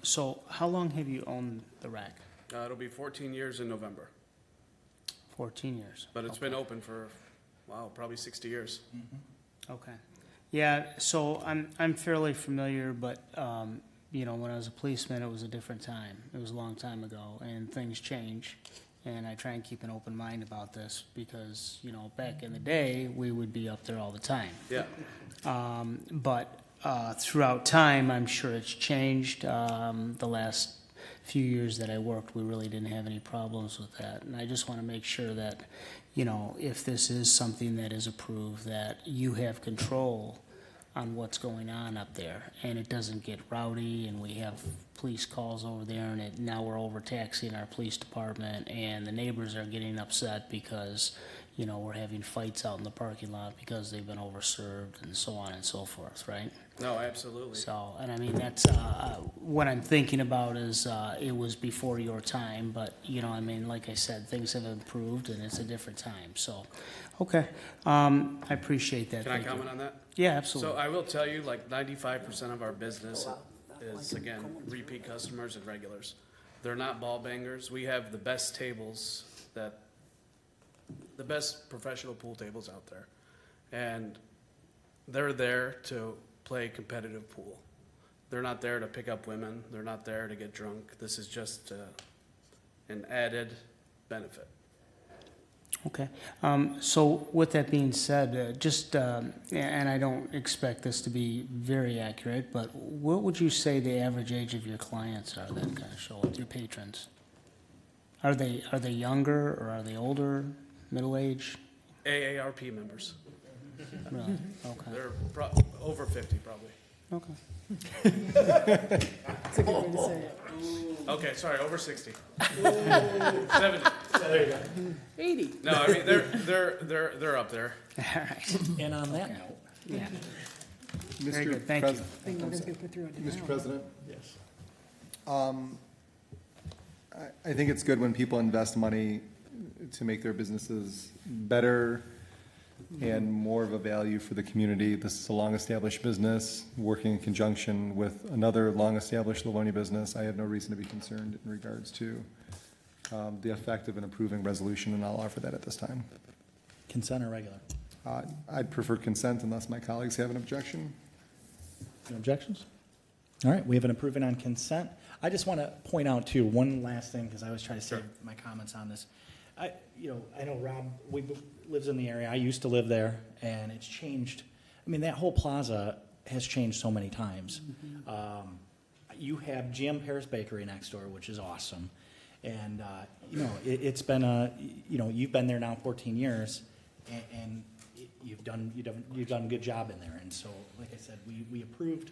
So how long have you owned the rack? it'll be 14 years in November, 14 years. but it's been open for, wow, probably 60 years. Okay. Yeah, so I'm fairly familiar, but, when I was a policeman, it was a different time. It was a long time ago, and things change. And I try and keep an open mind about this because, back in the day, we would be up there all the time. Yeah, But throughout time, I'm sure it's changed. The last few years that I worked, we really didn't have any problems with that. And I just want to make sure that, if this is something that is approved, that you have control on what's going on up there, and it doesn't get rowdy, and we have police calls over there, and now we're overtaxing our police department, and the neighbors are getting upset because, we're having fights out in the parking lot because they've been overserved and so on and so forth, right? no, absolutely. So, and I mean, that's, what I'm thinking about is, it was before your time, but, like I said, things have improved and it's a different time, so, okay. I appreciate that. Can I Thank you. comment on that? Yeah, absolutely. So I will tell you, like 95% of our business is, again, repeat customers and regulars. They're not ball bangers. We have the best tables the best professional pool tables out there. And they're there to play competitive pool. They're not there to pick up women. They're not there to get drunk. This is just an added benefit. Okay. So with that being said, and I don't expect this to be very accurate, but what would you say the average age of your clients are that kind of show up, your patrons? Are they younger or are they older, middle age? AARP members. Really? Okay. They're over 50 probably. Okay. That's a good way to say it. Okay, sorry, over 60. 70. 80. No, I mean they're up there. All right. And on that note, Yeah. Mr. good, thank you. Pres- I think Morgan's gonna put through a denial. Mr. President, yes. I think it's good when people invest money to make their businesses better and more of a value for the community. This is a long-established business, working in conjunction with another long-established Livonia business. I have no reason to be concerned in regards to the effect of an approving resolution, and I'll offer that at this time. Consent or regular? I'd prefer consent unless my colleagues have an objection. No objections? All right, we have an approving on consent. I just want to point out too, one last thing, because I always try to save my comments on this. I know Rob, lives in the area. I used to live there, and it's changed. I mean, that whole plaza has changed so many times. You have GM Paris Bakery next door, which is awesome. And, it's been you've been there now 14 years, and you've done a good job in there. And so, like I said, we approved,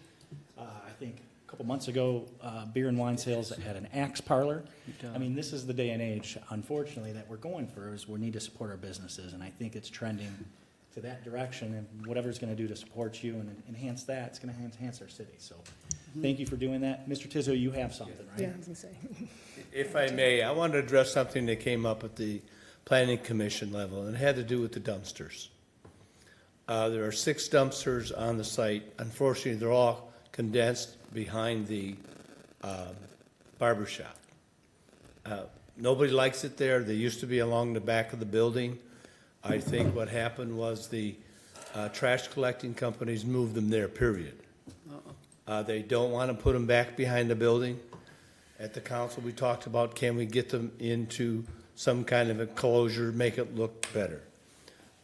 I think, a couple months ago, beer and wine sales at an Axe Parlor. I mean, this is the day and age, unfortunately, that we're going for, is we need to support our businesses, and I think it's trending to that direction, and whatever's going to do to support you and enhance that, it's going to enhance our city. So thank you for doing that. Mr. Tizzo, you have something, right? Yeah, I was gonna say. If I may, I want to address something that came up at the planning commission level, and it had to do with the dumpsters. There are 6 dumpsters on the site. Unfortunately, they're all condensed behind the barber shop. Nobody likes it there. They used to be along the back of the building. I think what happened was the trash collecting companies moved them there, period. They don't want to put them back behind the building. At the council, we talked about, can we get them into some kind of a closure, make it look better?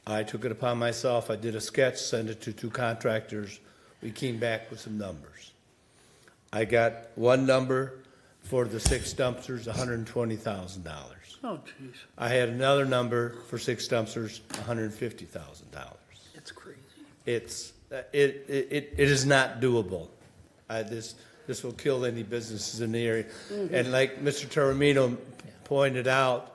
I took it upon myself. I did a sketch, sent it to 2 contractors. We came back with some numbers. I got one number for the 6 dumpsters, $120,000. Oh, jeez, I had another number for 6 dumpsters, $150,000. it's crazy. It is not doable. This will kill any businesses in the area. And like Mr. Taramino pointed out,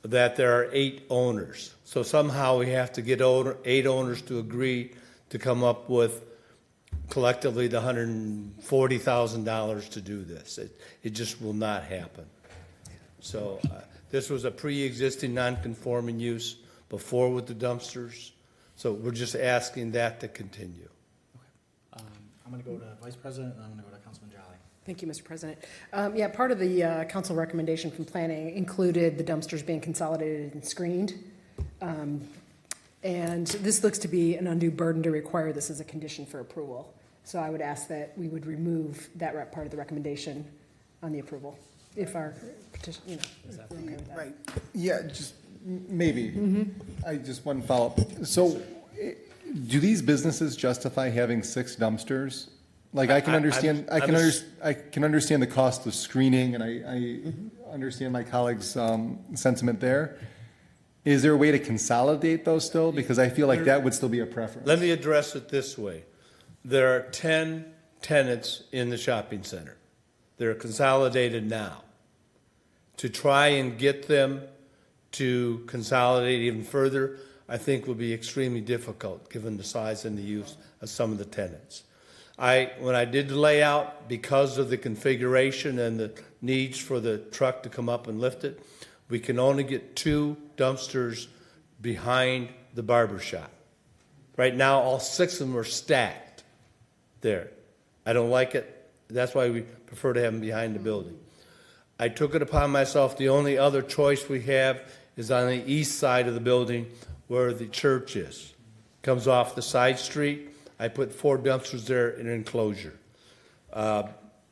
that there are 8 owners. So somehow we have to get 8 owners to agree to come up with collectively the $140,000 to do this. It just will not happen. So this was a pre-existing non-conforming use before with the dumpsters. So we're just asking that to continue. I'm going to go to Vice President, and I'm going to go to Councilman Jolly. Thank you, Mr. President. Yeah, part of the council recommendation from planning included the dumpsters being consolidated and screened. And this looks to be an undue burden to require this as a condition for approval. So I would ask that we would remove that part of the recommendation on the approval, if our petition, if we're okay with that. Right. Yeah, just maybe. I just one follow-up. So do these businesses justify having 6 dumpsters? Like, I can understand, I can understand the cost of screening, and I understand my colleague's sentiment there. Is there a way to consolidate those still? Because I feel like that would still be a preference. Let me address it this way. There are 10 tenants in the shopping center. They're consolidated now. To try and get them to consolidate even further, I think would be extremely difficult, given the size and the use of some of the tenants. When I did the layout, because of the configuration and the needs for the truck to come up and lift it, we can only get 2 dumpsters behind the barber shop. Right now, all 6 of them are stacked there. I don't like it. That's why we prefer to have them behind the building. I took it upon myself. The only other choice we have is on the east side of the building where the church is. Comes off the side street. I put 4 dumpsters there in an enclosure.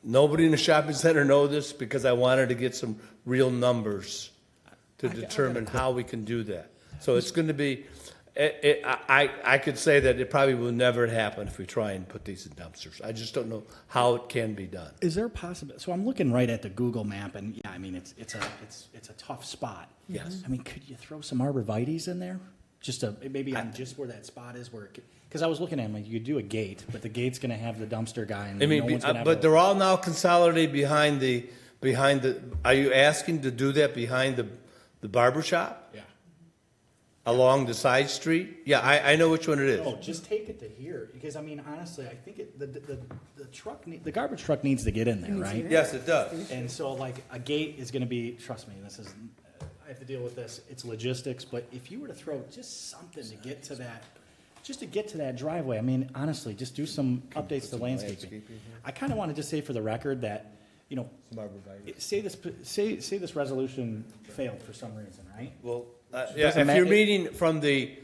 Nobody in the shopping center knows this because I wanted to get some real numbers to determine how we can do that. So it's going to be, I could say that it probably will never happen if we try and put these in dumpsters. I just don't know how it can be done. Is there a possibility? So I'm looking right at the Google map, and yeah, I mean, it's a tough spot. Yes. I mean, could you throw some arborvitaes in there? Maybe on just where that spot is, because I was looking at them, like, you could do a gate, but the gate's going to have the dumpster guy, and I mean, no one's going to have but they're all now consolidated behind the, are you asking to do that behind the barber shop? Yeah. Along the side street? Yeah, I know which one it is. No, just take it to here, because I mean, honestly, I think the the garbage truck needs to get in there, right? Yes, it does. And so, like, a gate is going to be, trust me, I have to deal with this. It's logistics, but if you were to throw just something to get to that, driveway, I mean, honestly, just do some updates to landscaping. I kind of want to just say for the record that, say this resolution failed for some reason, right? Well, Doesn't if matter- you're meeting from the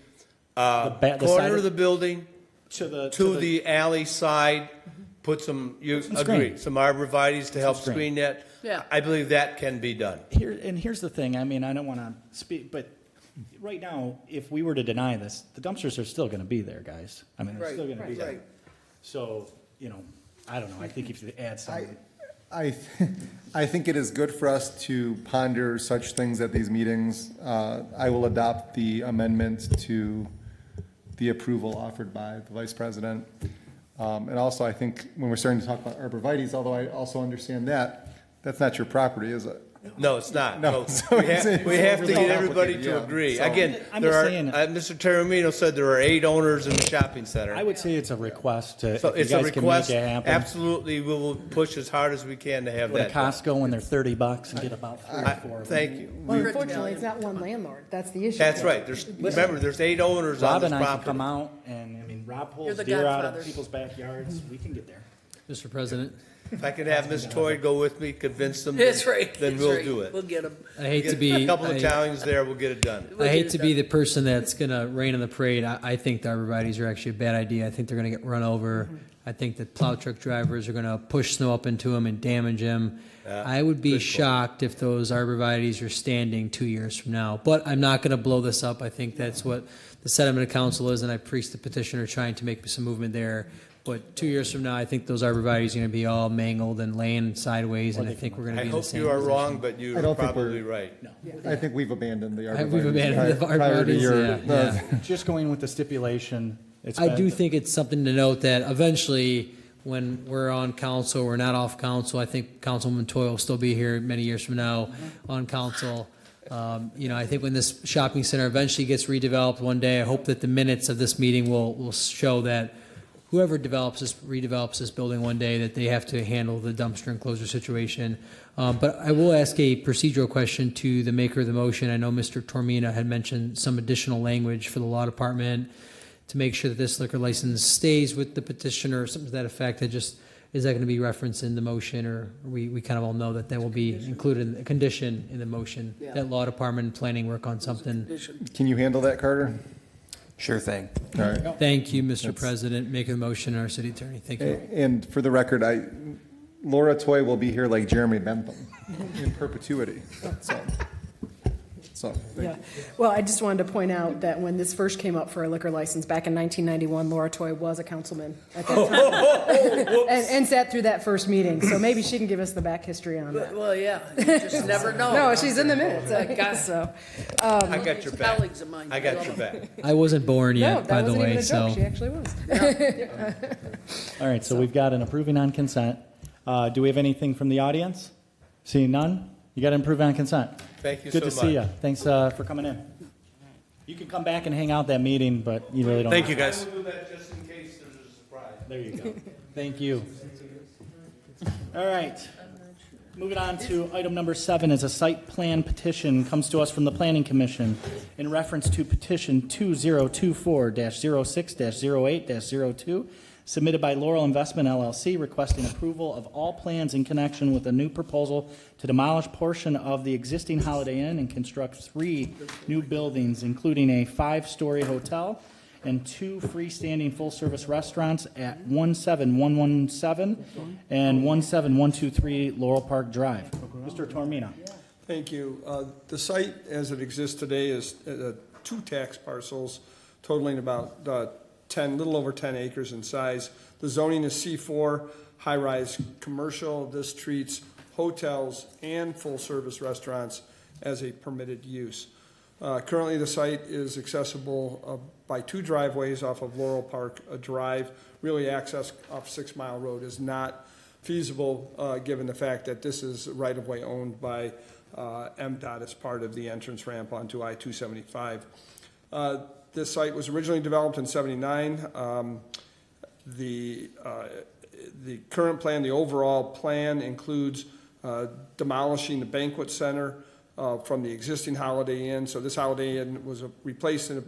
The Corner side of the building To the. to the alley side, put some, you Some agree, screen. some arborvitae's to help screen. screen that? Yeah. I believe that can be done. Here's the thing, I mean, I don't want to speak, but right now, if we were to deny this, the dumpsters are still going to be there, guys. I mean, they're Right, still going to be there. right. So, I don't know, I think if you add something. I think it is good for us to ponder such things at these meetings. I will adopt the amendment to the approval offered by the vice president. And also, I think when we're starting to talk about arborvitae's, although I also understand that's not your property, is it? No, it's not. No, So so we it's have to get overly everybody complicated, to yeah. agree. So- Again, I'm there just are, saying- Mr. Terramino said there are 8 owners in the shopping center. I would say it's a request to, So if you it's a guys can make request, it happen. absolutely, we will push as hard as we can to have Go to that. done. Costco when they're $30 and get about 3 or 4 of them. Thank you. Well, unfortunately, it's not one landlord. That's the issue. That's right. Remember, there's 8 owners on Rob this and I can come property. out and, Rob You're pulls the deer out of godfather. people's backyards, we can get there. Mr. President, If I can have Ms. Toy go with me, convince them, That's right. then that's we'll right. do it. We'll get them. I hate to Get be. a couple of I- Italians there, we'll get it done. I hate to be the person that's going to rain on the parade. I think the arborvitae's are actually a bad idea. I think they're going to get run over. I think that plow truck drivers are going to push snow up into them and damage them. Yeah, I would be good point. shocked if those arborvitae's are standing 2 years from now. But I'm not going to blow this up. I think that's what the sentiment of council is, and I appreciate the petitioner trying to make some movement there. But 2 years from now, I think those arborvitae's are going to be all mangled and laying sideways, and I think we're going to I be in the hope same you are position. wrong, but I you're don't think probably we're- right. I think we've abandoned the We've arborvitae's. abandoned the prior to arborvitae's, your- yeah. Just going with the stipulation. I do think it's something to note that eventually, when we're on council, we're not off council, I think Councilwoman Toy will still be here many years from now on council. I think when this shopping center eventually gets redeveloped one day, I hope that the minutes of this meeting will show that whoever redevelops this building one day, that they have to handle the dumpster enclosure situation. But I will ask a procedural question to the maker of the motion. I know Mr. Tormina had mentioned some additional language for the law department to make sure that this liquor license stays with the petitioner, or something to that effect. Is that going to be referenced in the motion, or we kind of all know that will be included in a condition in the motion, Yeah. that law department and planning work on something? Can you handle that, Carter? Sure thing. All right. Thank you, Mr. President. Make a motion, our city attorney. Thank you. And for the record, Laura Toy will be here like Jeremy Bentham in perpetuity. So, Yeah. Well, I just wanted to point out that when this first came up for a liquor license back in 1991, Laura Toy was a councilman at that time. and sat through that first meeting. So maybe she can give us the back history on that. Well, yeah, you just never know. No, she's in the minutes, I I guess so. I got your back. Colleagues of mine. I got your back. I wasn't born No, yet, by that the wasn't even way, a joke. so. She actually was. All right, so we've got an approving on consent. Do we have anything from the audience? Seeing none? You got to approve on consent. Thank you Good so to see much. you. Thanks for coming in. You can come back and hang out that meeting, but you really don't. Thank you, guys. We'll do that just in case there's a surprise. There you go. Thank you. All right. Moving on to item number 7 is a site plan petition. Comes to us from the Planning Commission in reference to petition 2024-06-08-02 submitted by Laurel Investment LLC requesting approval of all plans in connection with a new proposal to demolish portion of the existing Holiday Inn and construct 3 new buildings, including a 5-story hotel and 2 freestanding full-service restaurants at 17117 and 17123 Laurel Park Drive. Mr. Tormina. Thank you. The site, as it exists today, is 2 tax parcels totaling about little over 10 acres in size. The zoning is C4, high-rise commercial. This treats hotels and full-service restaurants as a permitted use. Currently, the site is accessible by 2 driveways off of Laurel Park Drive. Really, access off 6 Mile Road is not feasible, given the fact that this is right-of-way owned by MDOT as part of the entrance ramp onto I-275. This site was originally developed in '79. The current plan, the overall plan, includes demolishing the banquet center from the existing Holiday Inn. So this Holiday Inn was replaced in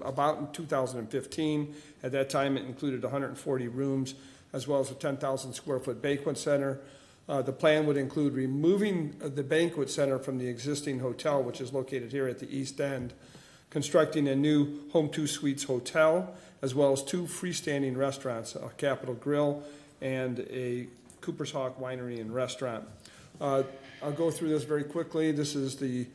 2015. At that time, it included 140 rooms, as well as a 10,000 square foot banquet center. The plan would include removing the banquet center from the existing hotel, which is located here at the east end, constructing a new Home 2 Suites hotel, as well as 2 freestanding restaurants, a Capital Grill and a Cooper's Hawk Winery and Restaurant. I'll go through this very quickly. This is the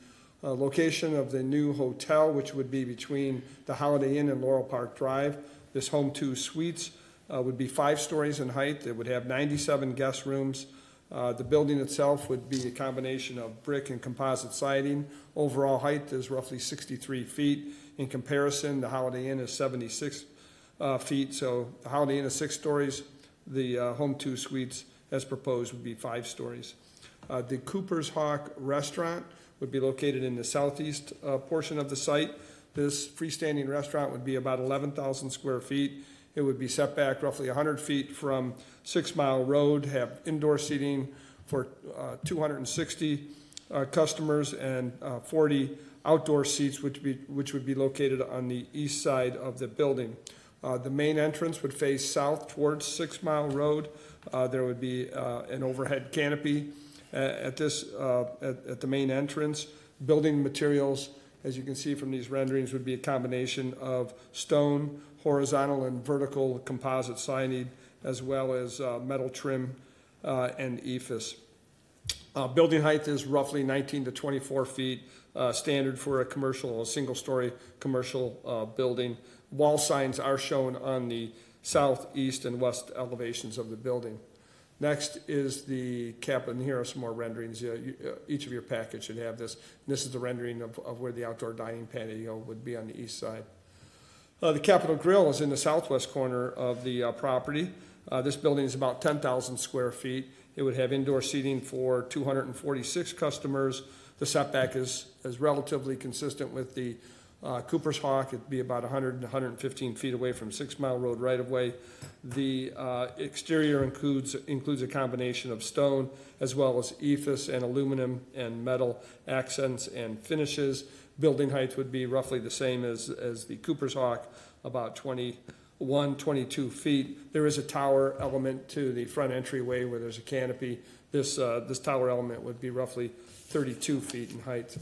location of the new hotel, which would be between the Holiday Inn and Laurel Park Drive. This Home 2 Suites would be 5 stories in height. It would have 97 guest rooms. The building itself would be a combination of brick and composite siding. Overall height is roughly 63 feet. In comparison, the Holiday Inn is 76 feet. So the Holiday Inn is 6 stories. The Home 2 Suites, as proposed, would be 5 stories. The Cooper's Hawk Restaurant would be located in the southeast portion of the site. This freestanding restaurant would be about 11,000 square feet. It would be set back roughly 100 feet from 6 Mile Road, have indoor seating for 260 customers and 40 outdoor seats, which would be located on the east side of the building. The main entrance would face south towards 6 Mile Road. There would be an overhead canopy at the main entrance. Building materials, as you can see from these renderings, would be a combination of stone, horizontal and vertical composite siding, as well as metal trim and ephes. Building height is roughly 19 to 24 feet, standard for a single-story commercial building. Wall signs are shown on the south, east, and west elevations of the building. Next is the and here are some more renderings. Each of your packets should have this. And this is the rendering of where the outdoor dining patio would be on the east side. The Capital Grill is in the southwest corner of the property. This building is about 10,000 square feet. It would have indoor seating for 246 customers. The setback is relatively consistent with the Cooper's Hawk. It'd be about 100 to 115 feet away from 6 Mile Road right of way. The exterior includes a combination of stone as well as ephes and aluminum and metal accents and finishes. Building height would be roughly the same as the Cooper's Hawk, about 22 feet. There is a tower element to the front entryway where there's a canopy. This tower element would be roughly 32 feet in height.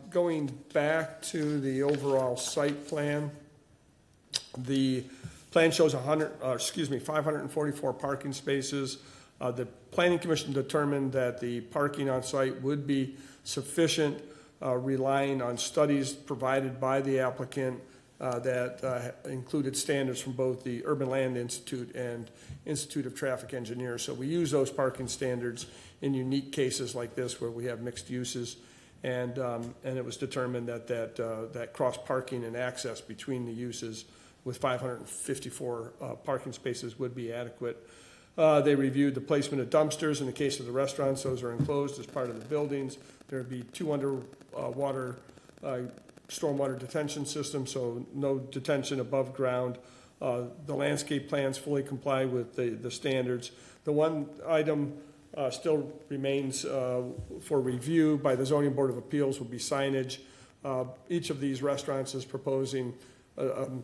Going back to the overall site plan, the plan shows 544 parking spaces. The Planning Commission determined that the parking on site would be sufficient, relying on studies provided by the applicant that included standards from both the Urban Land Institute and Institute of Traffic Engineers. So we use those parking standards in unique cases like this where we have mixed uses. And it was determined that cross parking and access between the uses with 554 parking spaces would be adequate. They reviewed the placement of dumpsters. In the case of the restaurants, those are enclosed as part of the buildings. There would be 2 underwater stormwater detention systems, so no detention above ground. The landscape plans fully comply with the standards. The one item still remains for review by the Zoning Board of Appeals will be signage. Each of these restaurants is proposing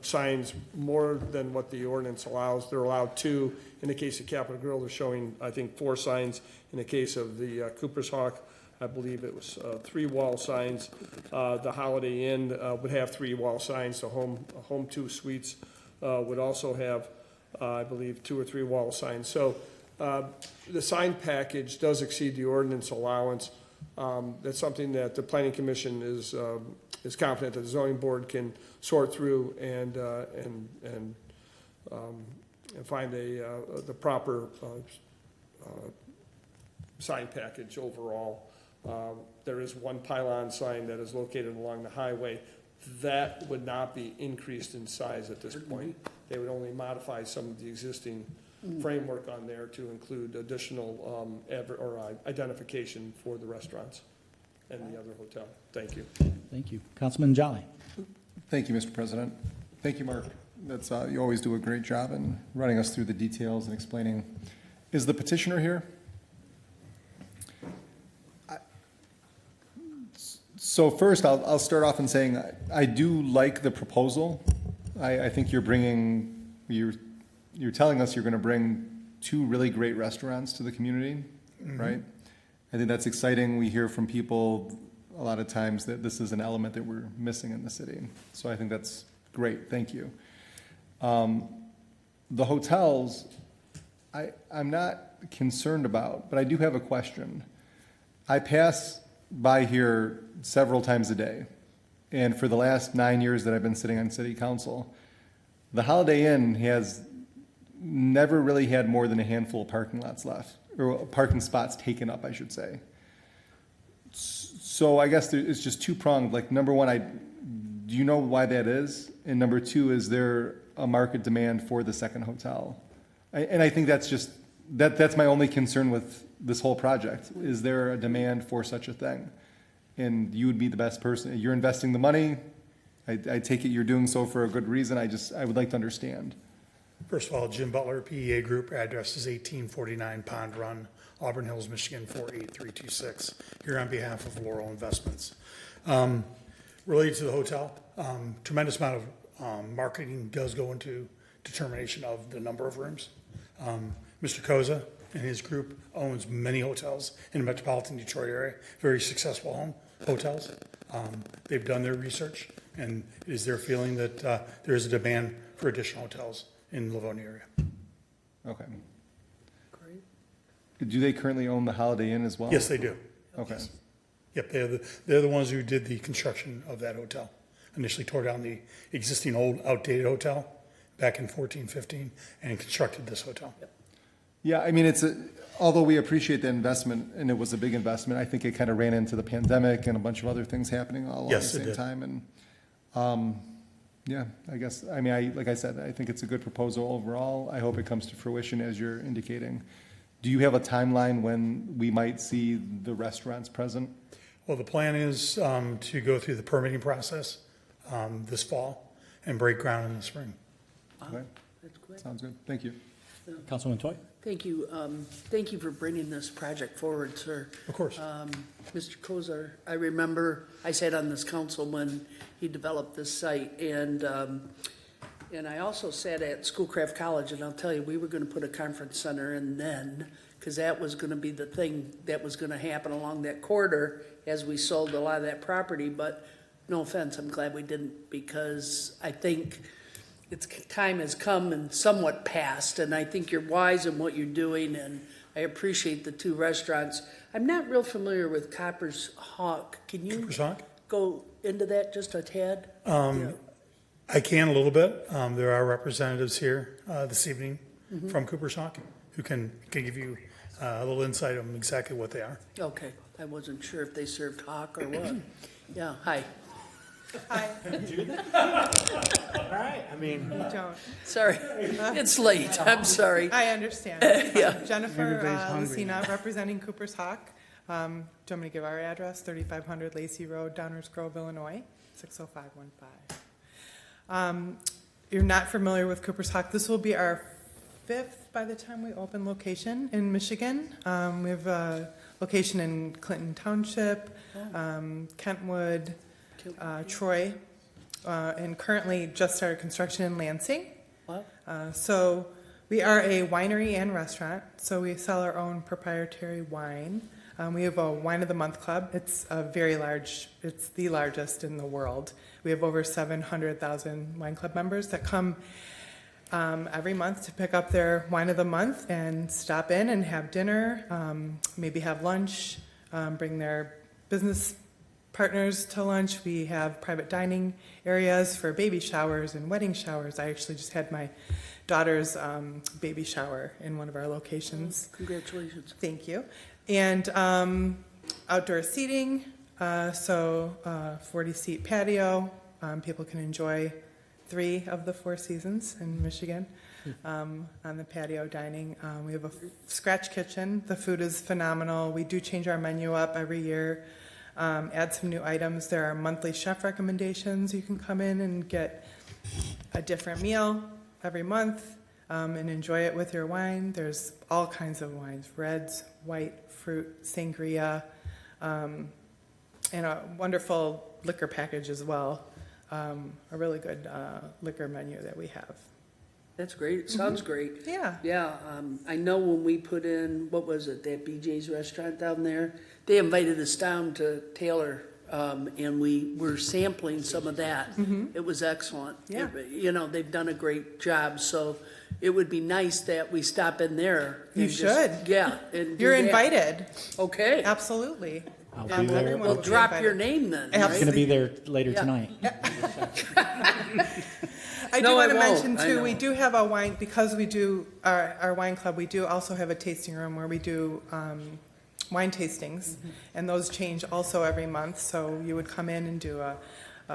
signs more than what the ordinance allows. They're allowed 2. In the case of Capital Grill, they're showing, I think, 4 signs. In the case of the Cooper's Hawk, I believe it was 3 wall signs. The Holiday Inn would have 3 wall signs. The Home 2 Suites would also have, I believe, 2 or 3 wall signs. So the sign package does exceed the ordinance allowance. That's something that the Planning Commission is confident that the Zoning Board can sort through and find the proper sign package overall. There is one pylon sign that is located along the highway. That would not be increased in size at this point. They would only modify some of the existing framework on there to include additional identification for the restaurants and the other hotel. Thank you. Thank you. Councilman Jolly. Thank you, Mr. President. Thank you, Mark. You always do a great job in running us through the details and explaining. Is the petitioner here? So first, I'll start off in saying I do like the proposal. I think you're telling us you're going to bring 2 really great restaurants to the community, right? I think that's exciting. We hear from people a lot of times that this is an element that we're missing in the city. So I think that's great, thank you. The hotels, I'm not concerned about, but I do have a question. I pass by here several times a day, and for the last 9 years that I've been sitting on city council, the Holiday Inn has never really had more than a handful of parking lots left, or parking spots taken up, I should say. So I guess it's just two-pronged, like, number one, do you know why that is? And number two, is there a market demand for the second hotel? And I think that's just, that's my only concern with this whole project. Is there a demand for such a thing? And you would be the best person. You're investing the money. I take it you're doing so for a good reason. I would like to understand. First of all, Jim Butler, PEA Group, address is 1849 Pond Run, Auburn Hills, Michigan, 48326, here on behalf of Laurel Investments. Related to the hotel, tremendous amount of marketing does go into determination of the number of rooms. Mr. Koza and his group owns many hotels in the metropolitan Detroit area, very successful hotels. They've done their research, and it is their feeling that there is a demand for additional hotels in the Livonia area. Okay. Great. Do they currently own the Holiday Inn as well? Yes, they do. Okay. Yes. Yep, they're the ones who did the construction of that hotel. Initially tore down the existing old outdated hotel back in 1415 and constructed this hotel. Yeah, I mean, although we appreciate the investment, and it was a big investment, I think it kind of ran into the pandemic and a bunch of other things happening all at the Yes, it same did. time. And, yeah, I guess, I mean, like I said, I think it's a good proposal overall. I hope it comes to fruition as you're indicating. Do you have a timeline when we might see the restaurants present? Well, the plan is to go through the permitting process this fall and break ground in the spring. Okay. That's great. Sounds good. Thank you. Councilman Toy? Thank you. Thank you for bringing this project forward, sir. Of course. Mr. Kozar, I remember I sat on this council when he developed this site, and I also sat at Schoolcraft College, and I'll tell you, we were going to put a conference center in then, because that was going to be the thing that was going to happen along that corridor as we sold a lot of that property. But no offense, I'm glad we didn't, because I think time has come and somewhat passed, and I think you're wise in what you're doing, and I appreciate the two restaurants. I'm not real familiar with Copper's Hawk. Can you Cooper's Hawk? go into that just a tad? I can a little bit. There are representatives here this evening from Cooper's Hawk who can give you a little insight on exactly what they are. Okay, I wasn't sure if they served hawk or what. Yeah, hi. Hi. All right, I mean. Don't. Sorry, it's late, I'm sorry. I understand. Yeah. Jennifer Everybody's hungry. Lucina, representing Cooper's Hawk. Do you want me to give our address? 3500 Lacey Road, Downers Grove, Illinois, 60515. You're not familiar with Cooper's Hawk. This will be our 5th, by the time we open, location in Michigan. We have a location in Clinton Township, Kentwood, Troy, and currently just started construction in Lansing. What? So we are a winery and restaurant, so we sell our own proprietary wine. We have a Wine of the Month Club. It's a very large, it's the largest in the world. We have over 700,000 wine club members that come every month to pick up their wine of the month and stop in and have dinner, maybe have lunch, bring their business partners to lunch. We have private dining areas for baby showers and wedding showers. I actually just had my daughter's baby shower in one of our locations. Congratulations. Thank you. And outdoor seating, so 40-seat patio. People can enjoy 3 of the 4 seasons in Michigan on the patio dining. We have a scratch kitchen. The food is phenomenal. We do change our menu up every year, add some new items. There are monthly chef recommendations. You can come in and get a different meal every month and enjoy it with your wine. There's all kinds of wines, reds, white, fruit, sangria, and a wonderful liquor package as well. A really good liquor menu that we have. That's great. It sounds great. Yeah. Yeah, I know when we put in, what was it, that BJ's restaurant down there, they invited us down to tailor and we were sampling some of that. It was excellent. Yeah. You know, they've done a great job, so it would be nice that we stop in there. You and just- should. Yeah. and do You're that. invited. Okay. Absolutely. I'll Yeah, be there. everyone Well, will be drop invited. your name then, I'm right? going to be there later Yeah. tonight. I do No, want I to won't. mention I too, we know. do have a wine, because we do, our wine club, we do also have a tasting room where we do wine tastings. And those change also every month. So you would come in and do a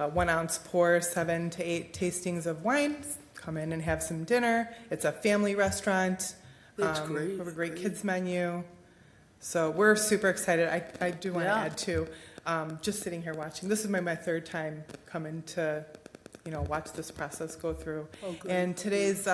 1 ounce pour, 7 to 8 tastings of wine. Come in and have some dinner. It's a family restaurant. That's great, We have a great kids menu. So we're super excited. I do want to Yeah. add too, just sitting here watching, this is my third time coming to, watch this process go through. Oh, good. And today's,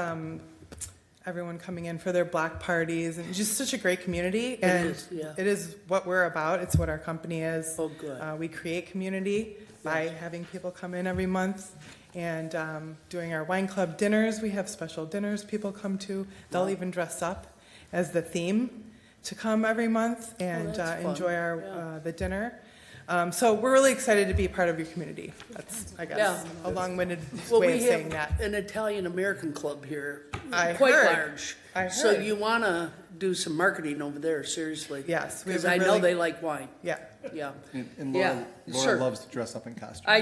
everyone coming in for their block parties, and just such a great community. And is, yeah. it is what we're about. It's what our company is. Oh, good. We create community by having people come in every month. And doing our wine club dinners, we have special dinners people come to. They'll even dress up as the theme to come every month and that's fun. enjoy our Yeah. the dinner. So we're really excited to be part of your community. That's, I guess, Yeah. a long-winded Well, way we of saying have that. an Italian-American club here, I quite heard. large. I So heard. you want to do some marketing over there, seriously. Yes, we have Because a I know really- they like wine. Yeah. Yeah. And Yeah, Laura sure. loves to dress up in costume. I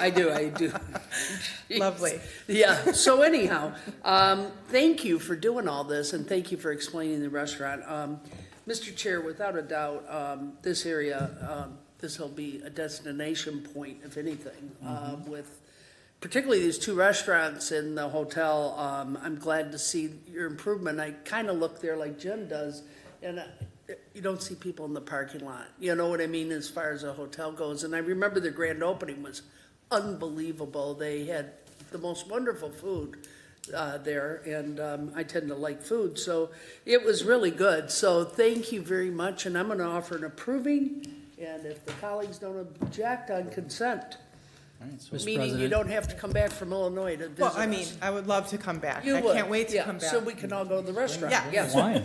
do. Jeez. Lovely. Yeah, so anyhow, thank you for doing all this, and thank you for explaining the restaurant. Mr. Chair, without a doubt, this area, this will be a destination point, if anything, with particularly these 2 restaurants in the hotel. I'm glad to see your improvement. I kind of look there like Jim does, and you don't see people in the parking lot. You know what I mean, as far as a hotel goes. And I remember the grand opening was unbelievable. They had the most wonderful food there, and I tend to like food, so it was really good. So thank you very much, and I'm going to offer an approving, and if the colleagues don't object, on consent. Mr. Meaning you President. don't have to come back from Illinois to visit Well, I us. mean, I would love to come back. You I would, can't wait to yeah, come back. so we can all go to the restaurant. Yeah. Yes. Wine.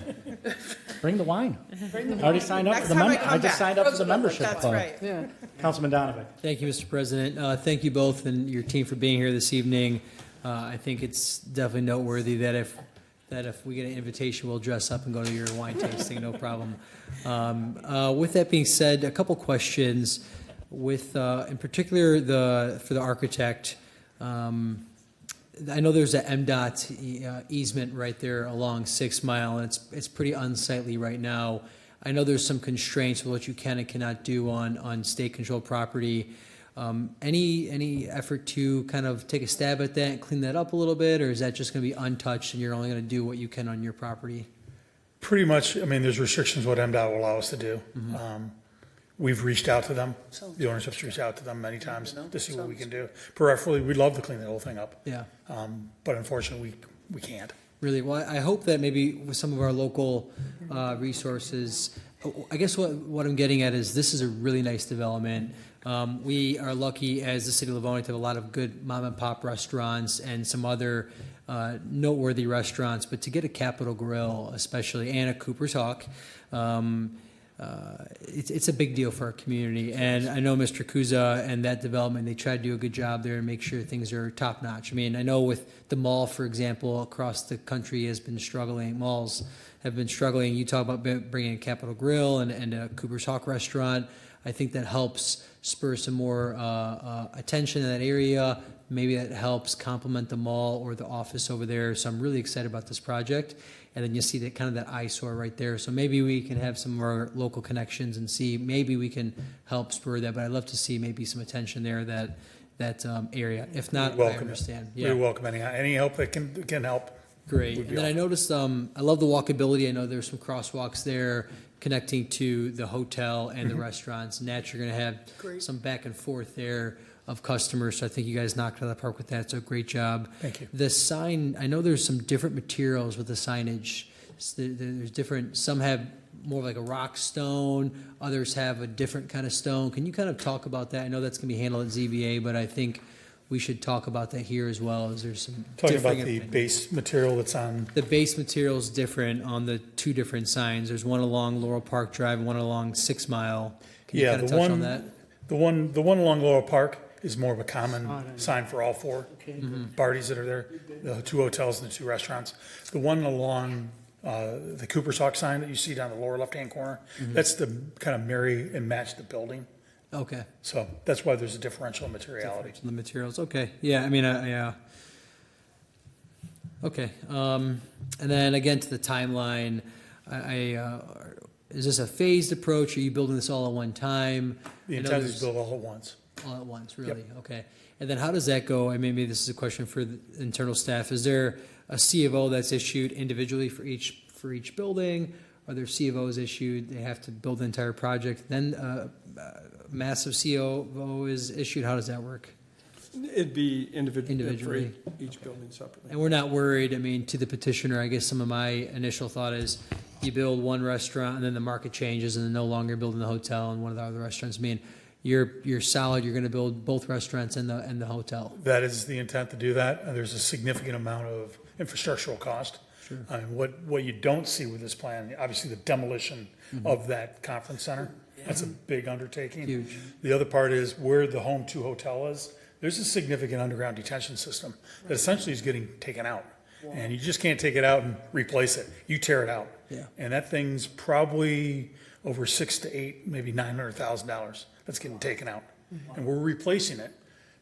Bring the wine. I already signed up Next for the time I member. come I just back. signed up for the membership That's club. right. Yeah. Councilman Donovan. Thank you, Mr. President. Thank you both and your team for being here this evening. I think it's definitely noteworthy that if we get an invitation, we'll dress up and go to your wine tasting, no problem. With that being said, a couple questions. With, in particular, for the architect, I know there's a MDOT easement right there along 6 Mile, and it's pretty unsightly right now. I know there's some constraints with what you can and cannot do on state-controlled property. Any effort to kind of take a stab at that and clean that up a little bit, or is that just going to be untouched and you're only going to do what you can on your property? Pretty much, I mean, there's restrictions what MDOT will allow us to do. We've reached out to them. The ownership's reached out to them many times to see what we can do. Preferably, we'd love to clean the whole thing up. Yeah. But unfortunately, we can't. Really, well, I hope that maybe with some of our local resources, I guess what I'm getting at is this is a really nice development. We are lucky as the city of Livonia to have a lot of good mom and pop restaurants and some other noteworthy restaurants, but to get a Capitol Grill especially and a Cooper's Hawk, it's a big deal for our community. And I know Mr. Kuza and that development, they try to do a good job there and make sure things are top notch. I mean, I know with the mall, for example, across the country has been struggling. Malls have been struggling. You talk about bringing a Capitol Grill and a Cooper's Hawk restaurant. I think that helps spur some more attention in that area. Maybe that helps complement the mall or the office over there. So I'm really excited about this project. And then you see that kind of that eyesore right there. So maybe we can have some of our local connections and see maybe we can help spur that. But I'd love to see maybe some attention there that area. If not, I understand. We welcome any help that can help. Great. And then I noticed, I love the walkability. I know there's some crosswalks there connecting to the hotel and the restaurants. And that you're going to have some back and forth there of customers. So I think you guys knocked it out of the park with that. So great job. Thank you. The sign, I know there's some different materials with the signage. There's different, some have more like a rock stone, others have a different kind of stone. Can you kind of talk about that? I know that's going to be handled at ZBA, but I think we should talk about that here as well, as there's some Talking about differing the opinions. base material that's on, The base material is different on the 2 different signs. There's one along Laurel Park Drive and one along 6 Mile. Can you kind of touch on that? The one along Laurel Park is more of a common sign for all four parties that are there, the two hotels and the two restaurants. The one along the Cooper's Hawk sign that you see down the lower left-hand corner, that's the kind of marry and match the building. Okay. So that's why there's a differential in materiality. The materials, okay, yeah, I mean, yeah. Okay, and then again to the timeline, is this a phased approach? Are you building this all at one time? The I know intent is to there's- build all at once. All at once, really? Okay. And then how does that go? I mean, maybe this is a question for the internal staff. Is there a C of O that's issued individually for each building? Are there C of Os issued? They have to build the entire project. Then massive C of O is issued. How does that work? It'd be Individually. for each building separately. And we're not worried, I mean, to the petitioner, I guess some of my initial thought is you build one restaurant and then the market changes and then no longer building the hotel and one of the other restaurants. I mean, you're solid, you're gonna build both restaurants and the hotel. That is the intent to do that. There's a significant amount of infrastructural cost. Sure. What you don't see with this plan, obviously the demolition of that conference center, that's a big undertaking. Huge. The other part is where the Home 2 hotel is, there's a significant underground detention system that essentially is getting taken out. And you just can't take it out and replace it. You tear it out. Yeah. And that thing's probably over $600,000 to $800,000, maybe $900,000 that's getting taken out. And we're replacing it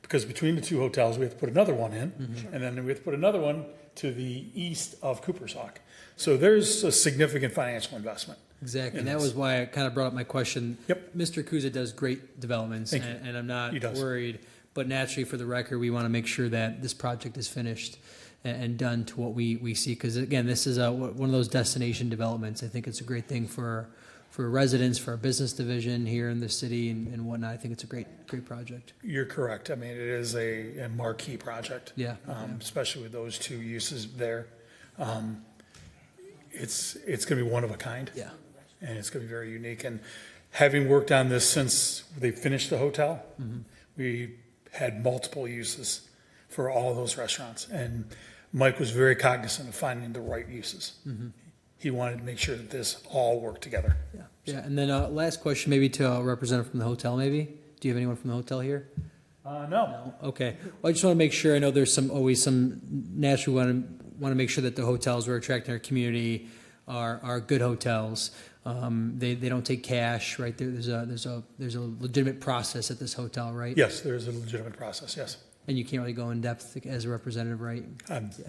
because between the two hotels, we have to put another one in, and then we have to put another one to the east of Cooper's Hawk. So there's a significant financial investment. Exactly, in and that this. was why I kind of brought up my question. Yep. Mr. Kuza does great developments, Thank you. and I'm not He does. worried. But naturally, for the record, we want to make sure that this project is finished and done to what we see. Because again, this is one of those destination developments. I think it's a great thing for residents, for our business division here in the city and whatnot. I think it's a great project. You're correct. I mean, it is a marquee project. Yeah. Especially with those two uses there. It's going to be one of a kind. Yeah. And it's going to be very unique. And having worked on this since they finished the hotel, we had multiple uses for all of those restaurants. And Mike was very cognizant of finding the right uses. He wanted to make sure that this all worked together. Yeah. Yeah. And then last question, maybe to a representative from the hotel. Maybe do you have anyone from the hotel here? No. Okay. Well, I just want to make sure. I know there's always some naturally want to make sure that the hotels we're attracting our community are good hotels. They don't take cash, right? There's a legitimate process at this hotel, right? Yes, there is a legitimate process, yes. And you can't really go in depth as a representative, right?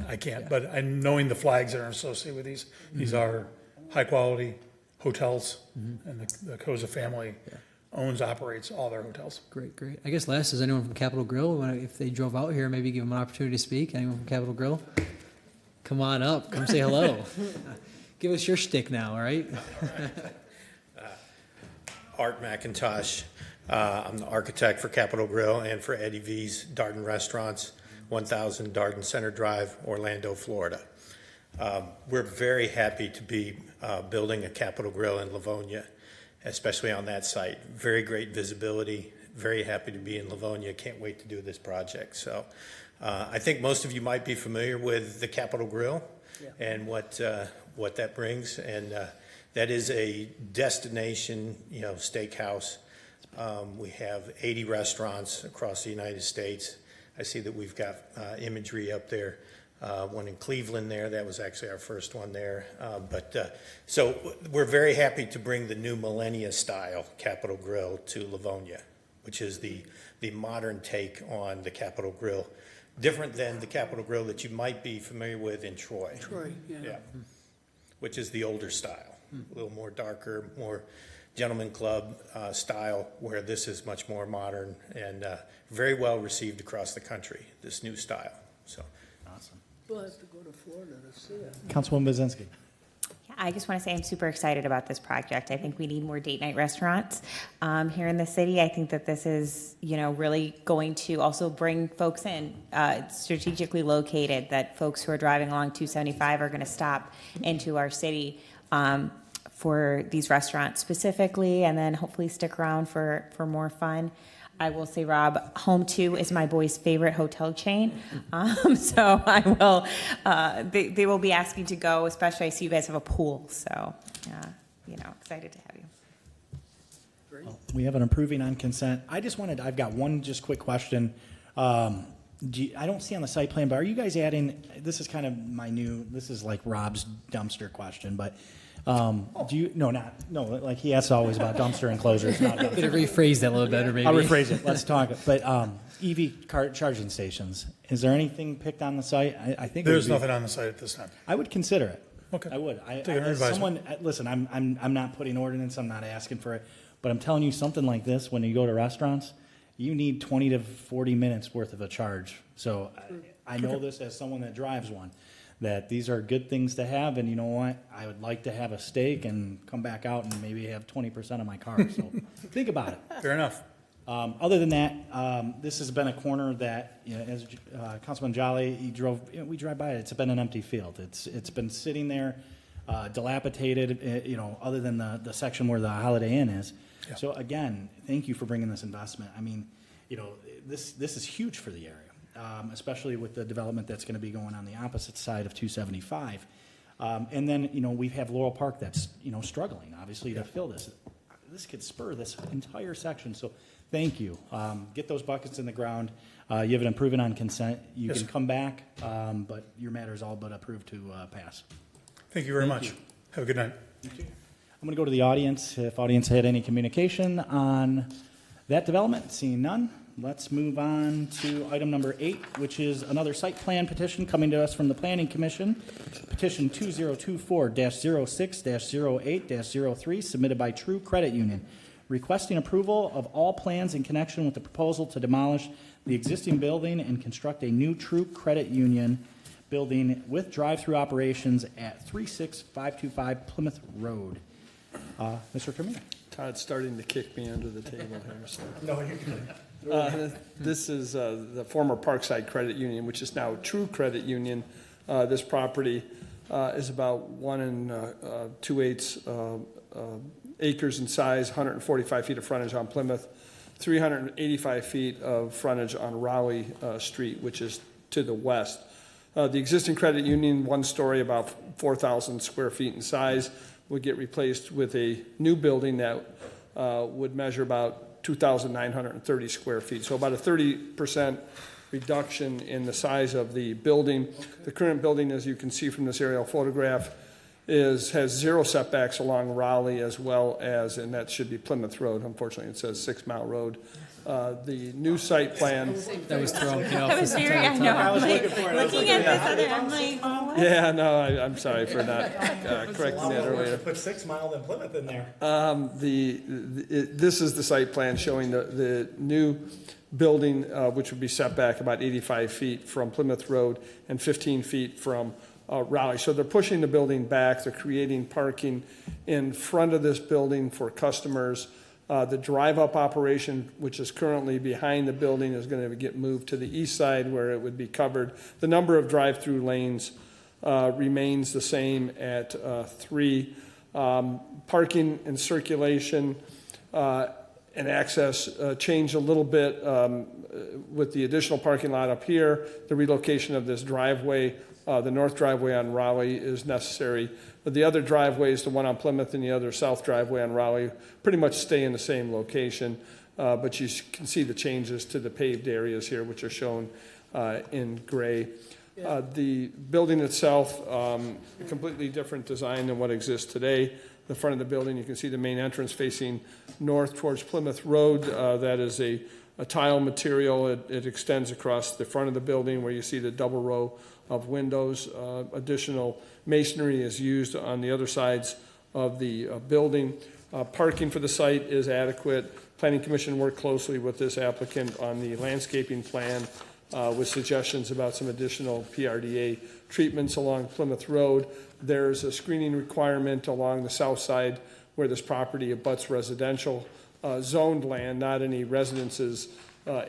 I can't, but knowing the flags that are associated with these are high-quality hotels, and the Koza family owns, operates all their hotels. Great. I guess last, is anyone from Capitol Grill? If they drove out here, maybe give them an opportunity to speak. Anyone from Capitol Grill? Come on up. Come say hello. Give us your shtick now, all right? Art McIntosh. I'm the architect for Capitol Grill and for Eddie V's Darden Restaurants, 1000 Darden Center Drive, Orlando, Florida. We're very happy to be building a Capitol Grill in Livonia, especially on that site. Very great visibility. Very happy to be in Livonia. Can't wait to do this project. So I think most of you might be familiar with the Capitol Grill and what that brings. And that is a destination, steakhouse. We have 80 restaurants across the United States. I see that we've got imagery up there. One in Cleveland there. That was actually our first one there. So we're very happy to bring the new Millennia style Capitol Grill to Livonia, which is the modern take on the Capitol Grill. Different than the Capitol Grill that you might be familiar with in Troy. Yeah. Which is the older style. A little more darker, more gentleman club style, where this is much more modern and very well received across the country, this new style. So, awesome. We'll have to go to Florida to see it. Councilwoman Bazinski. I just want to say I'm super excited about this project. I think we need more date night restaurants here in the city. I think that this is, really going to also bring folks in. It's strategically located, that folks who are driving along 275 are going to stop into our city for these restaurants specifically, and then hopefully stick around for more fun. I will say, Rob, Home 2 is my boy's favorite hotel chain. So I will, they will be asking to go, especially I see you guys have a pool. So, excited to have you. great. We have an approving on consent. I've got one just quick question. I don't see on the site plan, but are you guys adding, this is kind of this is like Rob's dumpster question, but like he asks always about dumpster enclosures, not dumpster. Better rephrase that a little better, maybe. I'll rephrase it. Let's talk. But EV car charging stations, is there anything picked on the site? I think There's nothing on the site at this time. I would consider it. Okay. I would. Take it under advisement. Listen, I'm not putting ordinance. I'm not asking for it, but I'm telling you something like this. When you go to restaurants, you need 20 to 40 minutes worth of a charge. So I know this as someone that drives one, that these are good things to have. And you know what? I would like to have a steak and come back out and maybe have 20% of my car. So think about it. Fair enough. Other than that, this has been a corner that, as Councilman Jolly, we drive by it. It's been an empty field. It's been sitting there, dilapidated. Other than the section where the Holiday Inn is. Yeah. So again, thank you for bringing this investment. I mean, this is huge for the area, especially with the development that's going to be going on the opposite side of 275. And then we have Laurel Park that's struggling obviously to fill this. This could spur this entire section. So thank you. Get those buckets in the ground. You have an improvement on consent. You can come back, but your matter is all but approved to pass. Thank you very much. Have a good night. You too. I'm going to go to the audience. If audience had any communication on that development, seeing none, let's move on to item number 8, which is another site plan petition coming to us from the Planning Commission. Petition 2024-06-08-03, submitted by True Credit Union, requesting approval of all plans in connection with the proposal to demolish the existing building and construct a new True Credit Union building with drive-through operations at 36525 Plymouth Road. Mr. Termina. Todd's starting to kick me under the table here. So. No, you're good. This is the former Parkside Credit Union, which is now True Credit Union. This property is about 1 2/8 acres in size, 145 feet of frontage on Plymouth, 385 feet of frontage on Raleigh Street, which is to the west. The existing credit union, one story, about 4,000 square feet in size, would get replaced with a new building that would measure about 2,930 square feet. So about a 30% reduction in the size of the building. Okay. The current building, as you can see from this aerial photograph, has 0 setbacks along Raleigh as well as, and that should be Plymouth Road. Unfortunately, it says 6 Mile Road. The new site plan. That was throwing me off. I was very, I know, I'm like, looking at this other, I'm like, what? Yeah, no, I'm sorry for not correcting that earlier. Put 6 Mile and Plymouth in there. This is the site plan showing the new building, which would be set back about 85 feet from Plymouth Road and 15 feet from Raleigh. So they're pushing the building back. They're creating parking in front of this building for customers. The drive-up operation, which is currently behind the building, is going to get moved to the east side where it would be covered. The number of drive-through lanes remains the same at 3. Parking and circulation and access changed a little bit with the additional parking lot up here. The relocation of this driveway, the north driveway on Raleigh, is necessary. But the other driveways, the one on Plymouth and the other south driveway on Raleigh, pretty much stay in the same location. But you can see the changes to the paved areas here, which are shown in gray. The building itself, a completely different design than what exists today. The front of the building, you can see the main entrance facing north towards Plymouth Road. That is a tile material. It extends across the front of the building where you see the double row of windows. Additional masonry is used on the other sides of the building. Parking for the site is adequate. Planning Commission worked closely with this applicant on the landscaping plan with suggestions about some additional PRDA treatments along Plymouth Road. There's a screening requirement along the south side where this property abuts residential zoned land, not any residences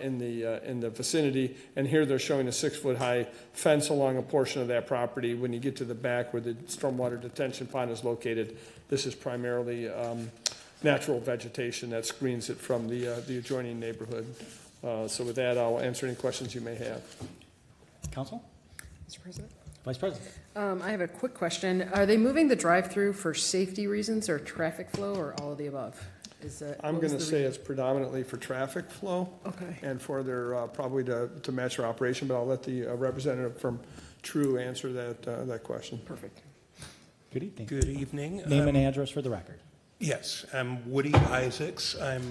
in the vicinity. And here they're showing a 6-foot-high fence along a portion of that property. When you get to the back where the stormwater detention pond is located, this is primarily natural vegetation that screens it from the adjoining neighborhood. So with that, I'll answer any questions you may have. Council? Mr. President? Vice President? I have a quick question. Are they moving the drive-through for safety reasons or traffic flow or all of the above? I'm going to say it's predominantly for traffic flow. Okay. And for their, probably to match their operation, but I'll let the representative from True answer that question. Perfect. Good evening. Good evening. Name and address for the record. Yes, I'm Woody Isaacs. I'm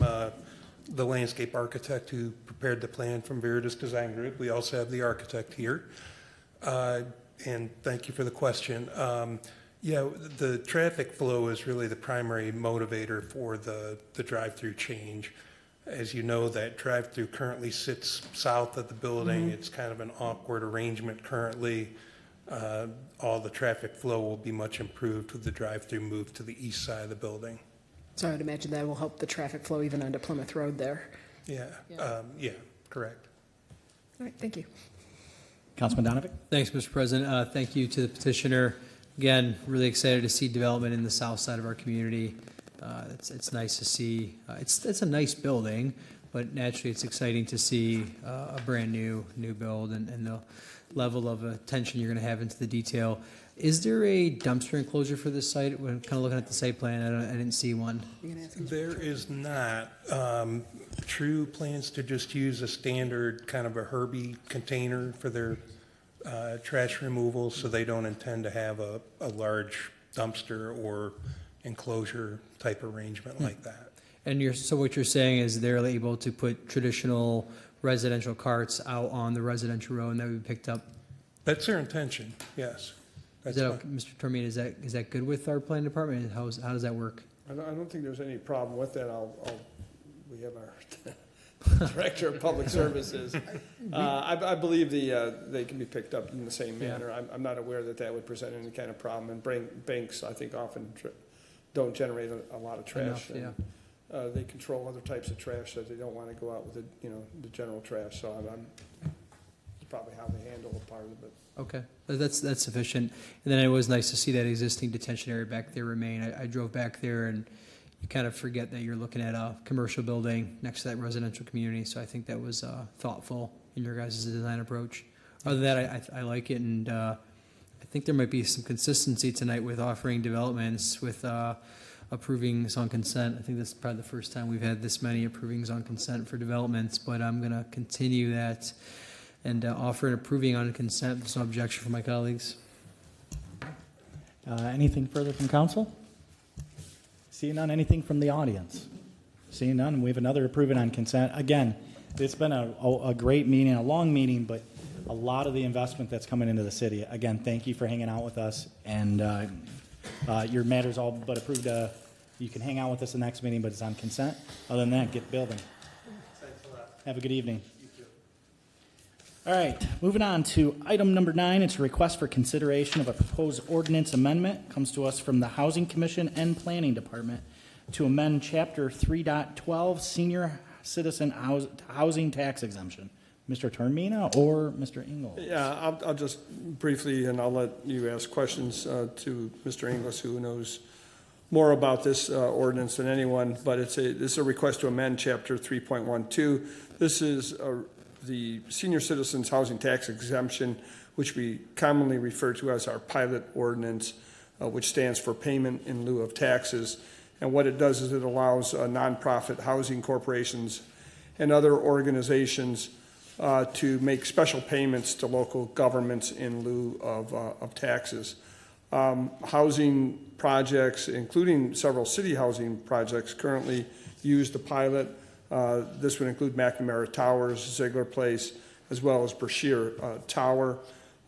the landscape architect who prepared the plan from Veritas Design Group. We also have the architect here. And thank you for the question. Yeah, the traffic flow is really the primary motivator for the drive-through change. As you know, that drive-through currently sits south of the building. Mm-hmm. It's kind of an awkward arrangement currently. All the traffic flow will be much improved with the drive-through moved to the east side of the building. So I would imagine that will help the traffic flow even onto Plymouth Road there. Yeah, correct. All right, thank you. Councilman Donovan? Thanks, Mr. President. Thank you to the petitioner. Again, really excited to see development in the south side of our community. It's nice to see. It's a nice building, but naturally it's exciting to see a brand new build and the level of attention you're going to have into the detail. Is there a dumpster enclosure for this site? When kind of looking at the site plan, I didn't see one. There is not. True plans to just use a standard kind of a Herbie container for their trash removal, so they don't intend to have a large dumpster or enclosure type arrangement like that. And so what you're saying is they're able to put traditional residential carts out on the residential road and that would be picked up? That's their intention, yes. Is that okay, Mr. Termine, is that good with our planning department? How does that work? I don't think there's any problem with that. We have our Director of Public Services. I believe they can be picked up in the same manner. I'm not aware that would present any kind of problem. And banks, I think, often don't generate a lot of trash. Enough, They control other types of trash that they don't want to go out with the general trash. So that's probably how they handle a part of it. Okay, that's sufficient. And then it was nice to see that existing detention area back there remain. I drove back there and you kind of forget that you're looking at a commercial building next to that residential community. So I think that was thoughtful in your guys' design approach. Other than that, I like it, and I think there might be some consistency tonight with offering developments with approvings on consent. I think this is probably the first time we've had this many approvings on consent for developments, but I'm going to continue that and offer an approving on consent. There's no objection from my colleagues. Anything further from council? Seeing none, anything from the audience? Seeing none, we have another approving on consent. Again, it's been a great meeting, a long meeting, but a lot of the investment that's coming into the city. Again, thank you for hanging out with us, and your matter's all but approved. You can hang out with us the next meeting, but it's on consent. Other than that, get building. Thanks a lot. Have a good evening. You too. All right, moving on to item number 9. It's a request for consideration of a proposed ordinance amendment. Comes to us from the Housing Commission and Planning Department to amend Chapter 3.12 Senior Citizen Housing Tax Exemption. Mr. Termina or Mr. Ingles? Yeah, I'll just briefly, and I'll let you ask questions to Mr. Ingles, who knows more about this ordinance than anyone, but this is a request to amend Chapter 3.12. This is the Senior Citizens Housing Tax Exemption, which we commonly refer to as our pilot ordinance, which stands for payment in lieu of taxes. And what it does is it allows nonprofit housing corporations and other organizations to make special payments to local governments in lieu of taxes. Housing projects, including several city housing projects, currently use the pilot. This would include McNamara Towers, Ziegler Place, as well as Brashear Tower.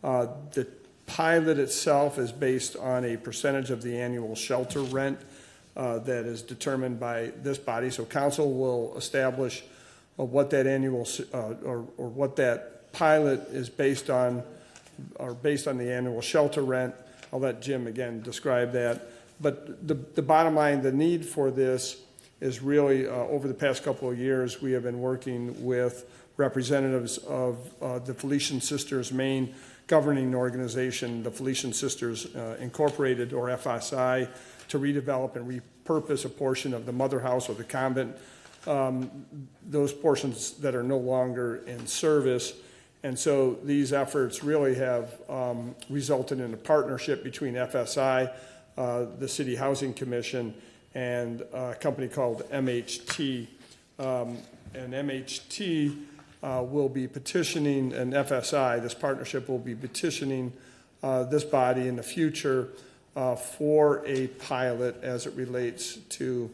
The pilot itself is based on a percentage of the annual shelter rent that is determined by this body. So council will establish what that annual or what that pilot is based on, or based on the annual shelter rent. I'll let Jim again describe that. But the bottom line, the need for this is really over the past couple of years, we have been working with representatives of the Felician Sisters main governing organization, the Felician Sisters Incorporated, or FSI, to redevelop and repurpose a portion of the mother house or the convent, those portions that are no longer in service. And so these efforts really have resulted in a partnership between FSI, the City Housing Commission, and a company called MHT. And MHT will be petitioning, and FSI, this partnership will be petitioning this body in the future for a pilot as it relates to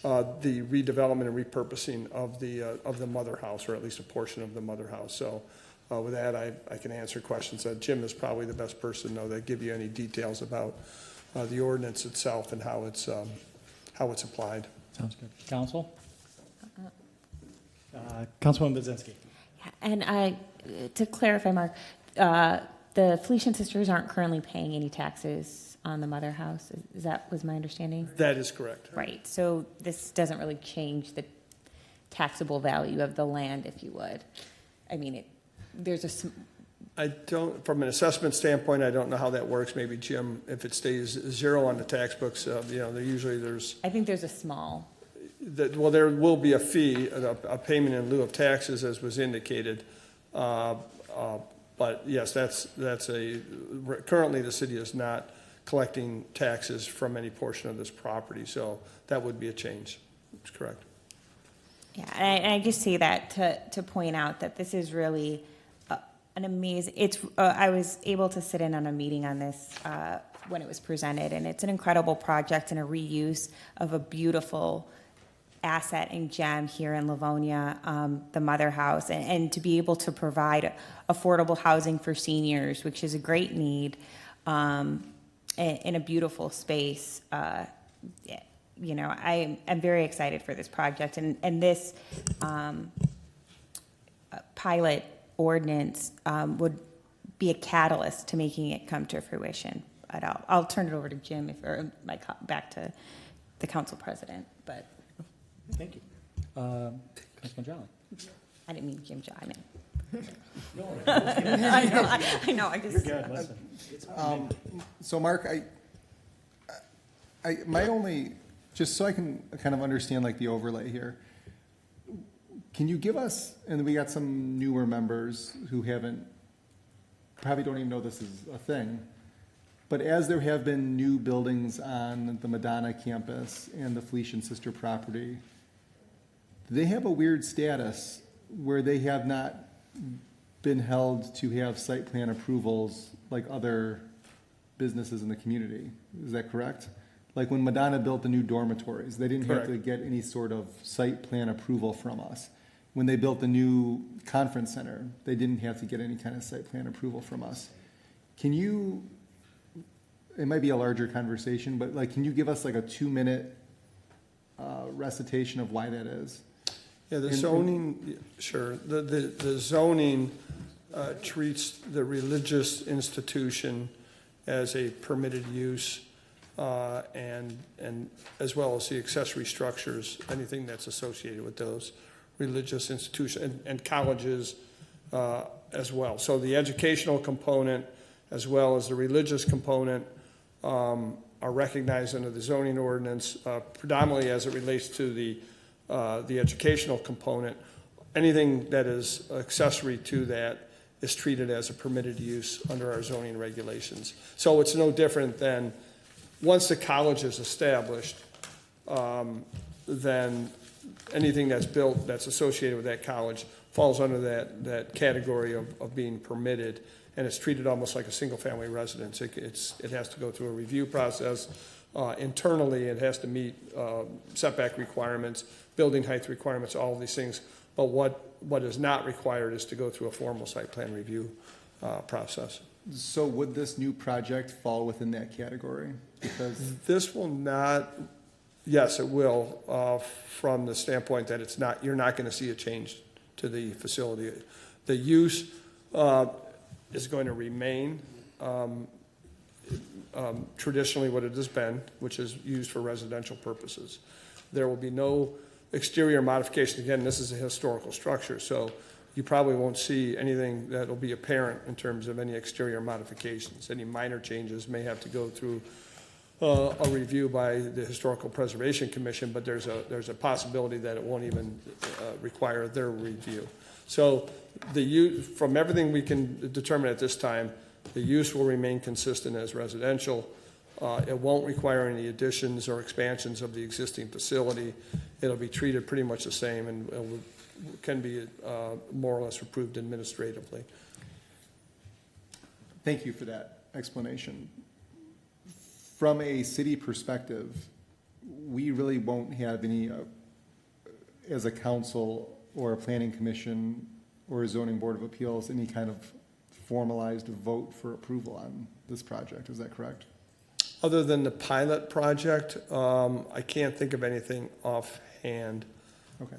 the redevelopment and repurposing of the mother house, or at least a portion of the mother house. So with that, I can answer questions. Jim is probably the best person, though, to give you any details about the ordinance itself and how it's applied. Sounds good. Council? Councilwoman Budzinski. And to clarify, Mark, the Felician sisters aren't currently paying any taxes on the mother house. Was my understanding? That is correct. Right. So this doesn't really change the taxable value of the land, if you would. I mean, I don't, from an assessment standpoint, I don't know how that works. Maybe Jim, if it stays zero on the tax books, there's. I think there's a small. Well, there will be a fee, a payment in lieu of taxes, as was indicated. But yes, currently the city is not collecting taxes from any portion of this property, so that would be a change. That's correct. Yeah, and I just say that to point out that this is really an amazing, I was able to sit in on a meeting on this when it was presented, and it's an incredible project and a reuse of a beautiful asset and gem here in Livonia, the Mother House, and to be able to provide affordable housing for seniors, which is a great need, in a beautiful space. I'm very excited for this project, and this pilot ordinance would be a catalyst to making it come to fruition. But I'll turn it over to Jim back to the council president. But thank you, Councilman Jolly. I didn't mean Jim Jolly. I know. I just. You're good. Listen. So Mark, my only, just so I can kind of understand like the overlay here, can you give us, and we got some newer members who probably don't even know this is a thing, but as there have been new buildings on the Madonna campus and the Felician sister property, they have a weird status where they have not been held to have site plan approvals like other businesses in the community. Is that correct? Like when Madonna built the new dormitories, they didn't have to get any sort of site plan approval from us. When they built the new conference center, they didn't have to get any kind of site plan approval from us. Can you, it might be a larger conversation, but like, can you give us like a 2-minute recitation of why that is? Yeah, the zoning, sure. The zoning treats the religious institution as a permitted use, and as well as the accessory structures, anything that's associated with those religious institutions, and colleges as well. So the educational component as well as the religious component are recognized under the zoning ordinance, predominantly as it relates to the educational component. Anything that is accessory to that is treated as a permitted use under our zoning regulations. So it's no different than once the college is established, then anything that's built that's associated with that college falls under that category of being permitted, and it's treated almost like a single-family residence. It has to go through a review process. Internally, it has to meet setback requirements, building height requirements, all of these things. But what is not required is to go through a formal site plan review process. So would this new project fall within that category? Because this will not, yes, it will, from the standpoint that it's not, you're not going to see a change to the facility. The use is going to remain traditionally what it has been, which is used for residential purposes. There will be no exterior modification. Again, this is a historical structure, so you probably won't see anything that will be apparent in terms of any exterior modifications. Any minor changes may have to go through a review by the Historical Preservation Commission, but there's a possibility that it won't even require their review. So the use, from everything we can determine at this time, the use will remain consistent as residential. It won't require any additions or expansions of the existing facility. It'll be treated pretty much the same and can be more or less approved administratively. Thank you for that explanation. From a city perspective, we really won't have any, as a council or a planning commission or a zoning board of appeals, any kind of formalized vote for approval on this project. Is that correct? Other than the pilot project, I can't think of anything offhand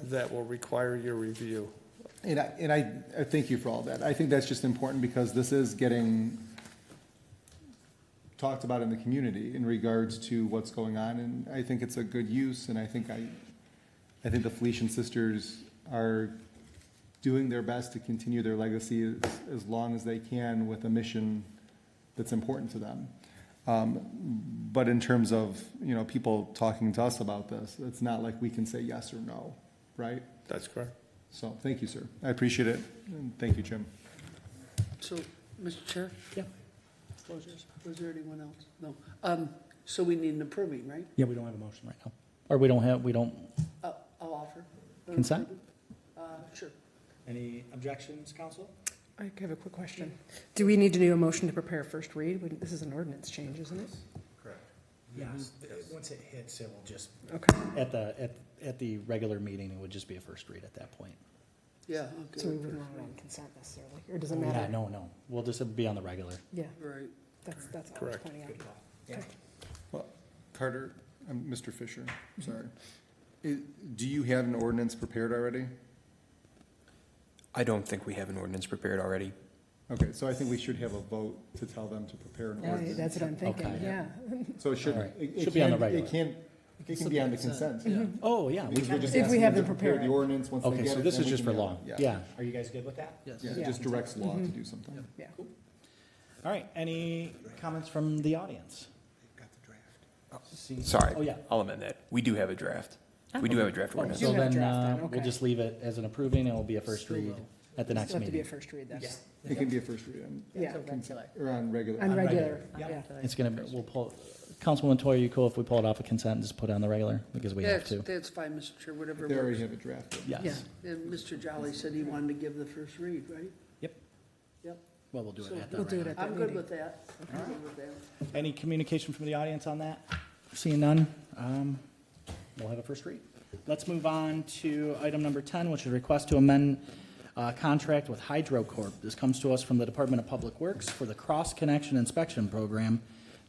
that will require your review. And I thank you for all that. I think that's just important because this is getting talked about in the community in regards to what's going on, and I think it's a good use, and I think the Felician sisters are doing their best to continue their legacy as long as they can with a mission that's important to them. But in terms of, people talking to us about this, it's not like we can say yes or no, right? That's correct. So, thank you, sir. I appreciate it, and thank you, Jim. So, Mr. Chair? Yeah. Was there anyone else? No. So we need an approving, right? Yeah, we don't have a motion right now. Or we don't. I'll offer. Consent? Sure. Any objections, council? I have a quick question. Do we need to do a motion to prepare first read? This is an ordinance change, isn't it? Correct. Yes. Once it hits, it will just, Okay. at the regular meeting, it would just be a first read at that point. Yeah. Okay. So we wouldn't want it on consent necessarily, or does it matter? Yeah, no. We'll just be on the regular. Yeah, Right. that's all I was Correct. pointing out. Okay. Well, Carter, Mr. Fisher, sorry. Do you have an ordinance prepared already? I don't think we have an ordinance prepared already. Okay, so I think we should have a vote to tell them to prepare an Yeah, ordinance. that's what I'm thinking, Okay. yeah. So it should, All right. it Should be on the can, regular. it can be on the consent. Oh, yeah. Because we're just If we asking have them them to prepare prepared. the ordinance, once they get Okay, it. so this then is we just can for go. law. Yeah. Are you guys good with that? Yeah, Yeah. it just directs law to do something. Yeah. All right, any comments from the audience? Sorry, Oh, yeah. I'll amend that. We do have a draft. We do have a draft Oh, ordinance. so You have a then, draft then, we'll okay. just leave it as an approving, and it'll be a first read at the next It'll have to be a meeting. first read then. It can be a first read on, Yeah. or on regular. On regular, Yeah. yeah. It's gonna be, we'll pull, Councilwoman Toy, are you cool if we pull it off of consent and just put it on the regular? Because we have to. That's fine, Mr. Chair, whatever They already works. have it drafted. Yes. And Mr. Jolly said he wanted to give the first read, right? Yep. Yep. Well, we'll do it So at the We'll do it regular. at that I'm good meeting. with that. I'm good with that. Any communication from the audience on that? Seeing none, we'll have a first read. Let's move on to item number 10, which is a request to amend contract with HydroCorp. This comes to us from the Department of Public Works for the Cross Connection Inspection Program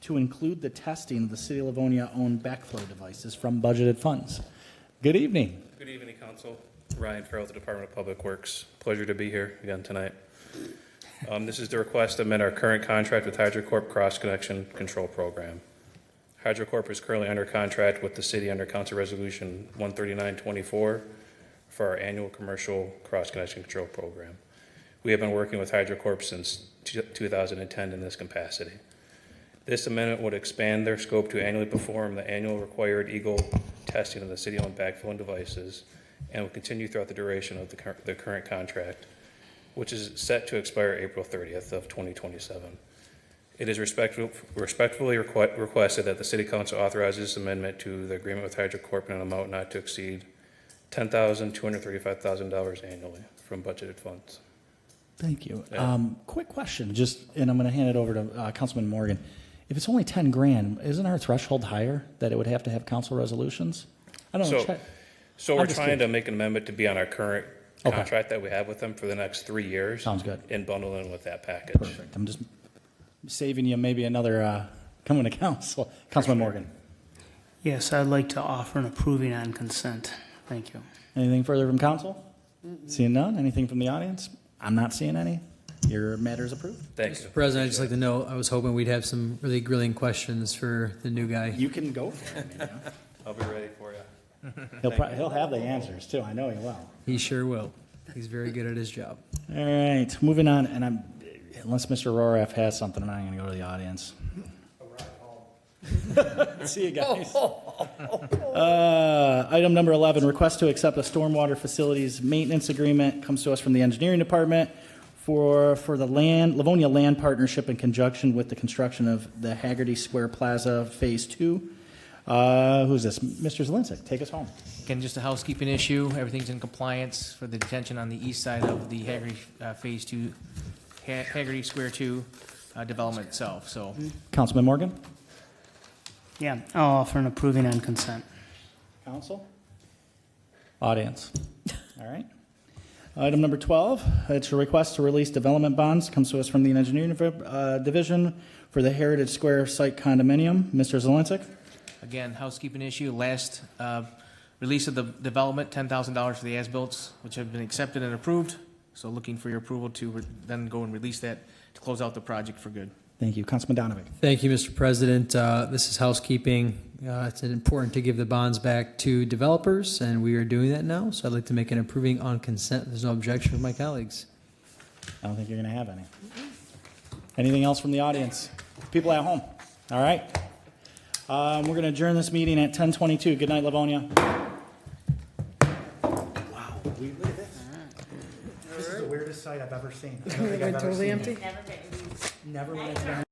to include the testing of the City of Livonia-owned backflow devices from budgeted funds. Good evening. Good evening, Council. Ryan Farrell, the Department of Public Works. Pleasure to be here again tonight. This is the request to amend our current contract with HydroCorp Cross Connection Control Program. HydroCorp is currently under contract with the city under Council Resolution 13924 for our annual commercial cross connection control program. We have been working with HydroCorp since 2010 in this capacity. This amendment would expand their scope to annually perform the annual required EGLE testing of the city-owned backflow responders and will continue throughout the duration of the current contract, which is set to expire April 30th of 2027. It is respectfully requested that the City Council authorizes this amendment to the agreement with HydroCorp in an amount not to exceed $10,235,000 annually from budgeted funds. Thank you. Yeah. Quick question, and I'm going to hand it over to Councilman Morgan. If it's only 10 grand, isn't our threshold higher that it would have to have council resolutions? I don't know. So we're trying to make an amendment to be on our current Okay. contract that we have with them for the next 3 years. Sounds good. And bundle in with that package. Perfect. I'm just saving you maybe another coming to council. Councilman Morgan. Yes, I'd like to offer an approving on consent. Thank you. Anything further from council? Seeing none. Anything from the audience? I'm not seeing any. Your matter is approved. Thank you. Mr. President, I'd just like to know, I was hoping we'd have some really grilling questions for the new guy. You can go for it. I'll be ready for you. He'll have the answers too. I know he will. He sure will. He's very good at his job. All right, moving on, and unless Mr. Roraf has something, I'm going to go to the audience. See you guys. Item number 11, request to accept a stormwater facilities maintenance agreement comes to us from the engineering department for the Livonia Land Partnership in conjunction with the construction of the Haggerty Square Plaza Phase 2. Who's this? Mr. Zalinsik, take us home. Again, just a housekeeping issue. Everything's in compliance for the detention on the east side of the Haggerty Phase 2, Haggerty Square 2 development itself, so. Councilman Morgan? Yeah, I'll offer an approving on consent. Council? Audience. All right. Item number 12, it's a request to release development bonds. Comes to us from the Engineering Division for the Heritage Square Site Condominium. Mr. Zalinsik? Again, housekeeping issue. Last release of the development, $10,000 for the as-bills, which have been accepted and approved. So looking for your approval to then go and release that to close out the project for good. Thank you. Councilman Donovan. Thank you, Mr. President. This is housekeeping. It's important to give the bonds back to developers, and we are doing that now. So I'd like to make an approving on consent. There's no objection from my colleagues. I don't think you're going to have any. Anything else from the audience? People at home? All right. We're going to adjourn this meeting at 10:22. Good night, Livonia. Wow. Look at this. This is the weirdest sight I've ever seen. I don't think I've ever Totally seen empty? it. Never went to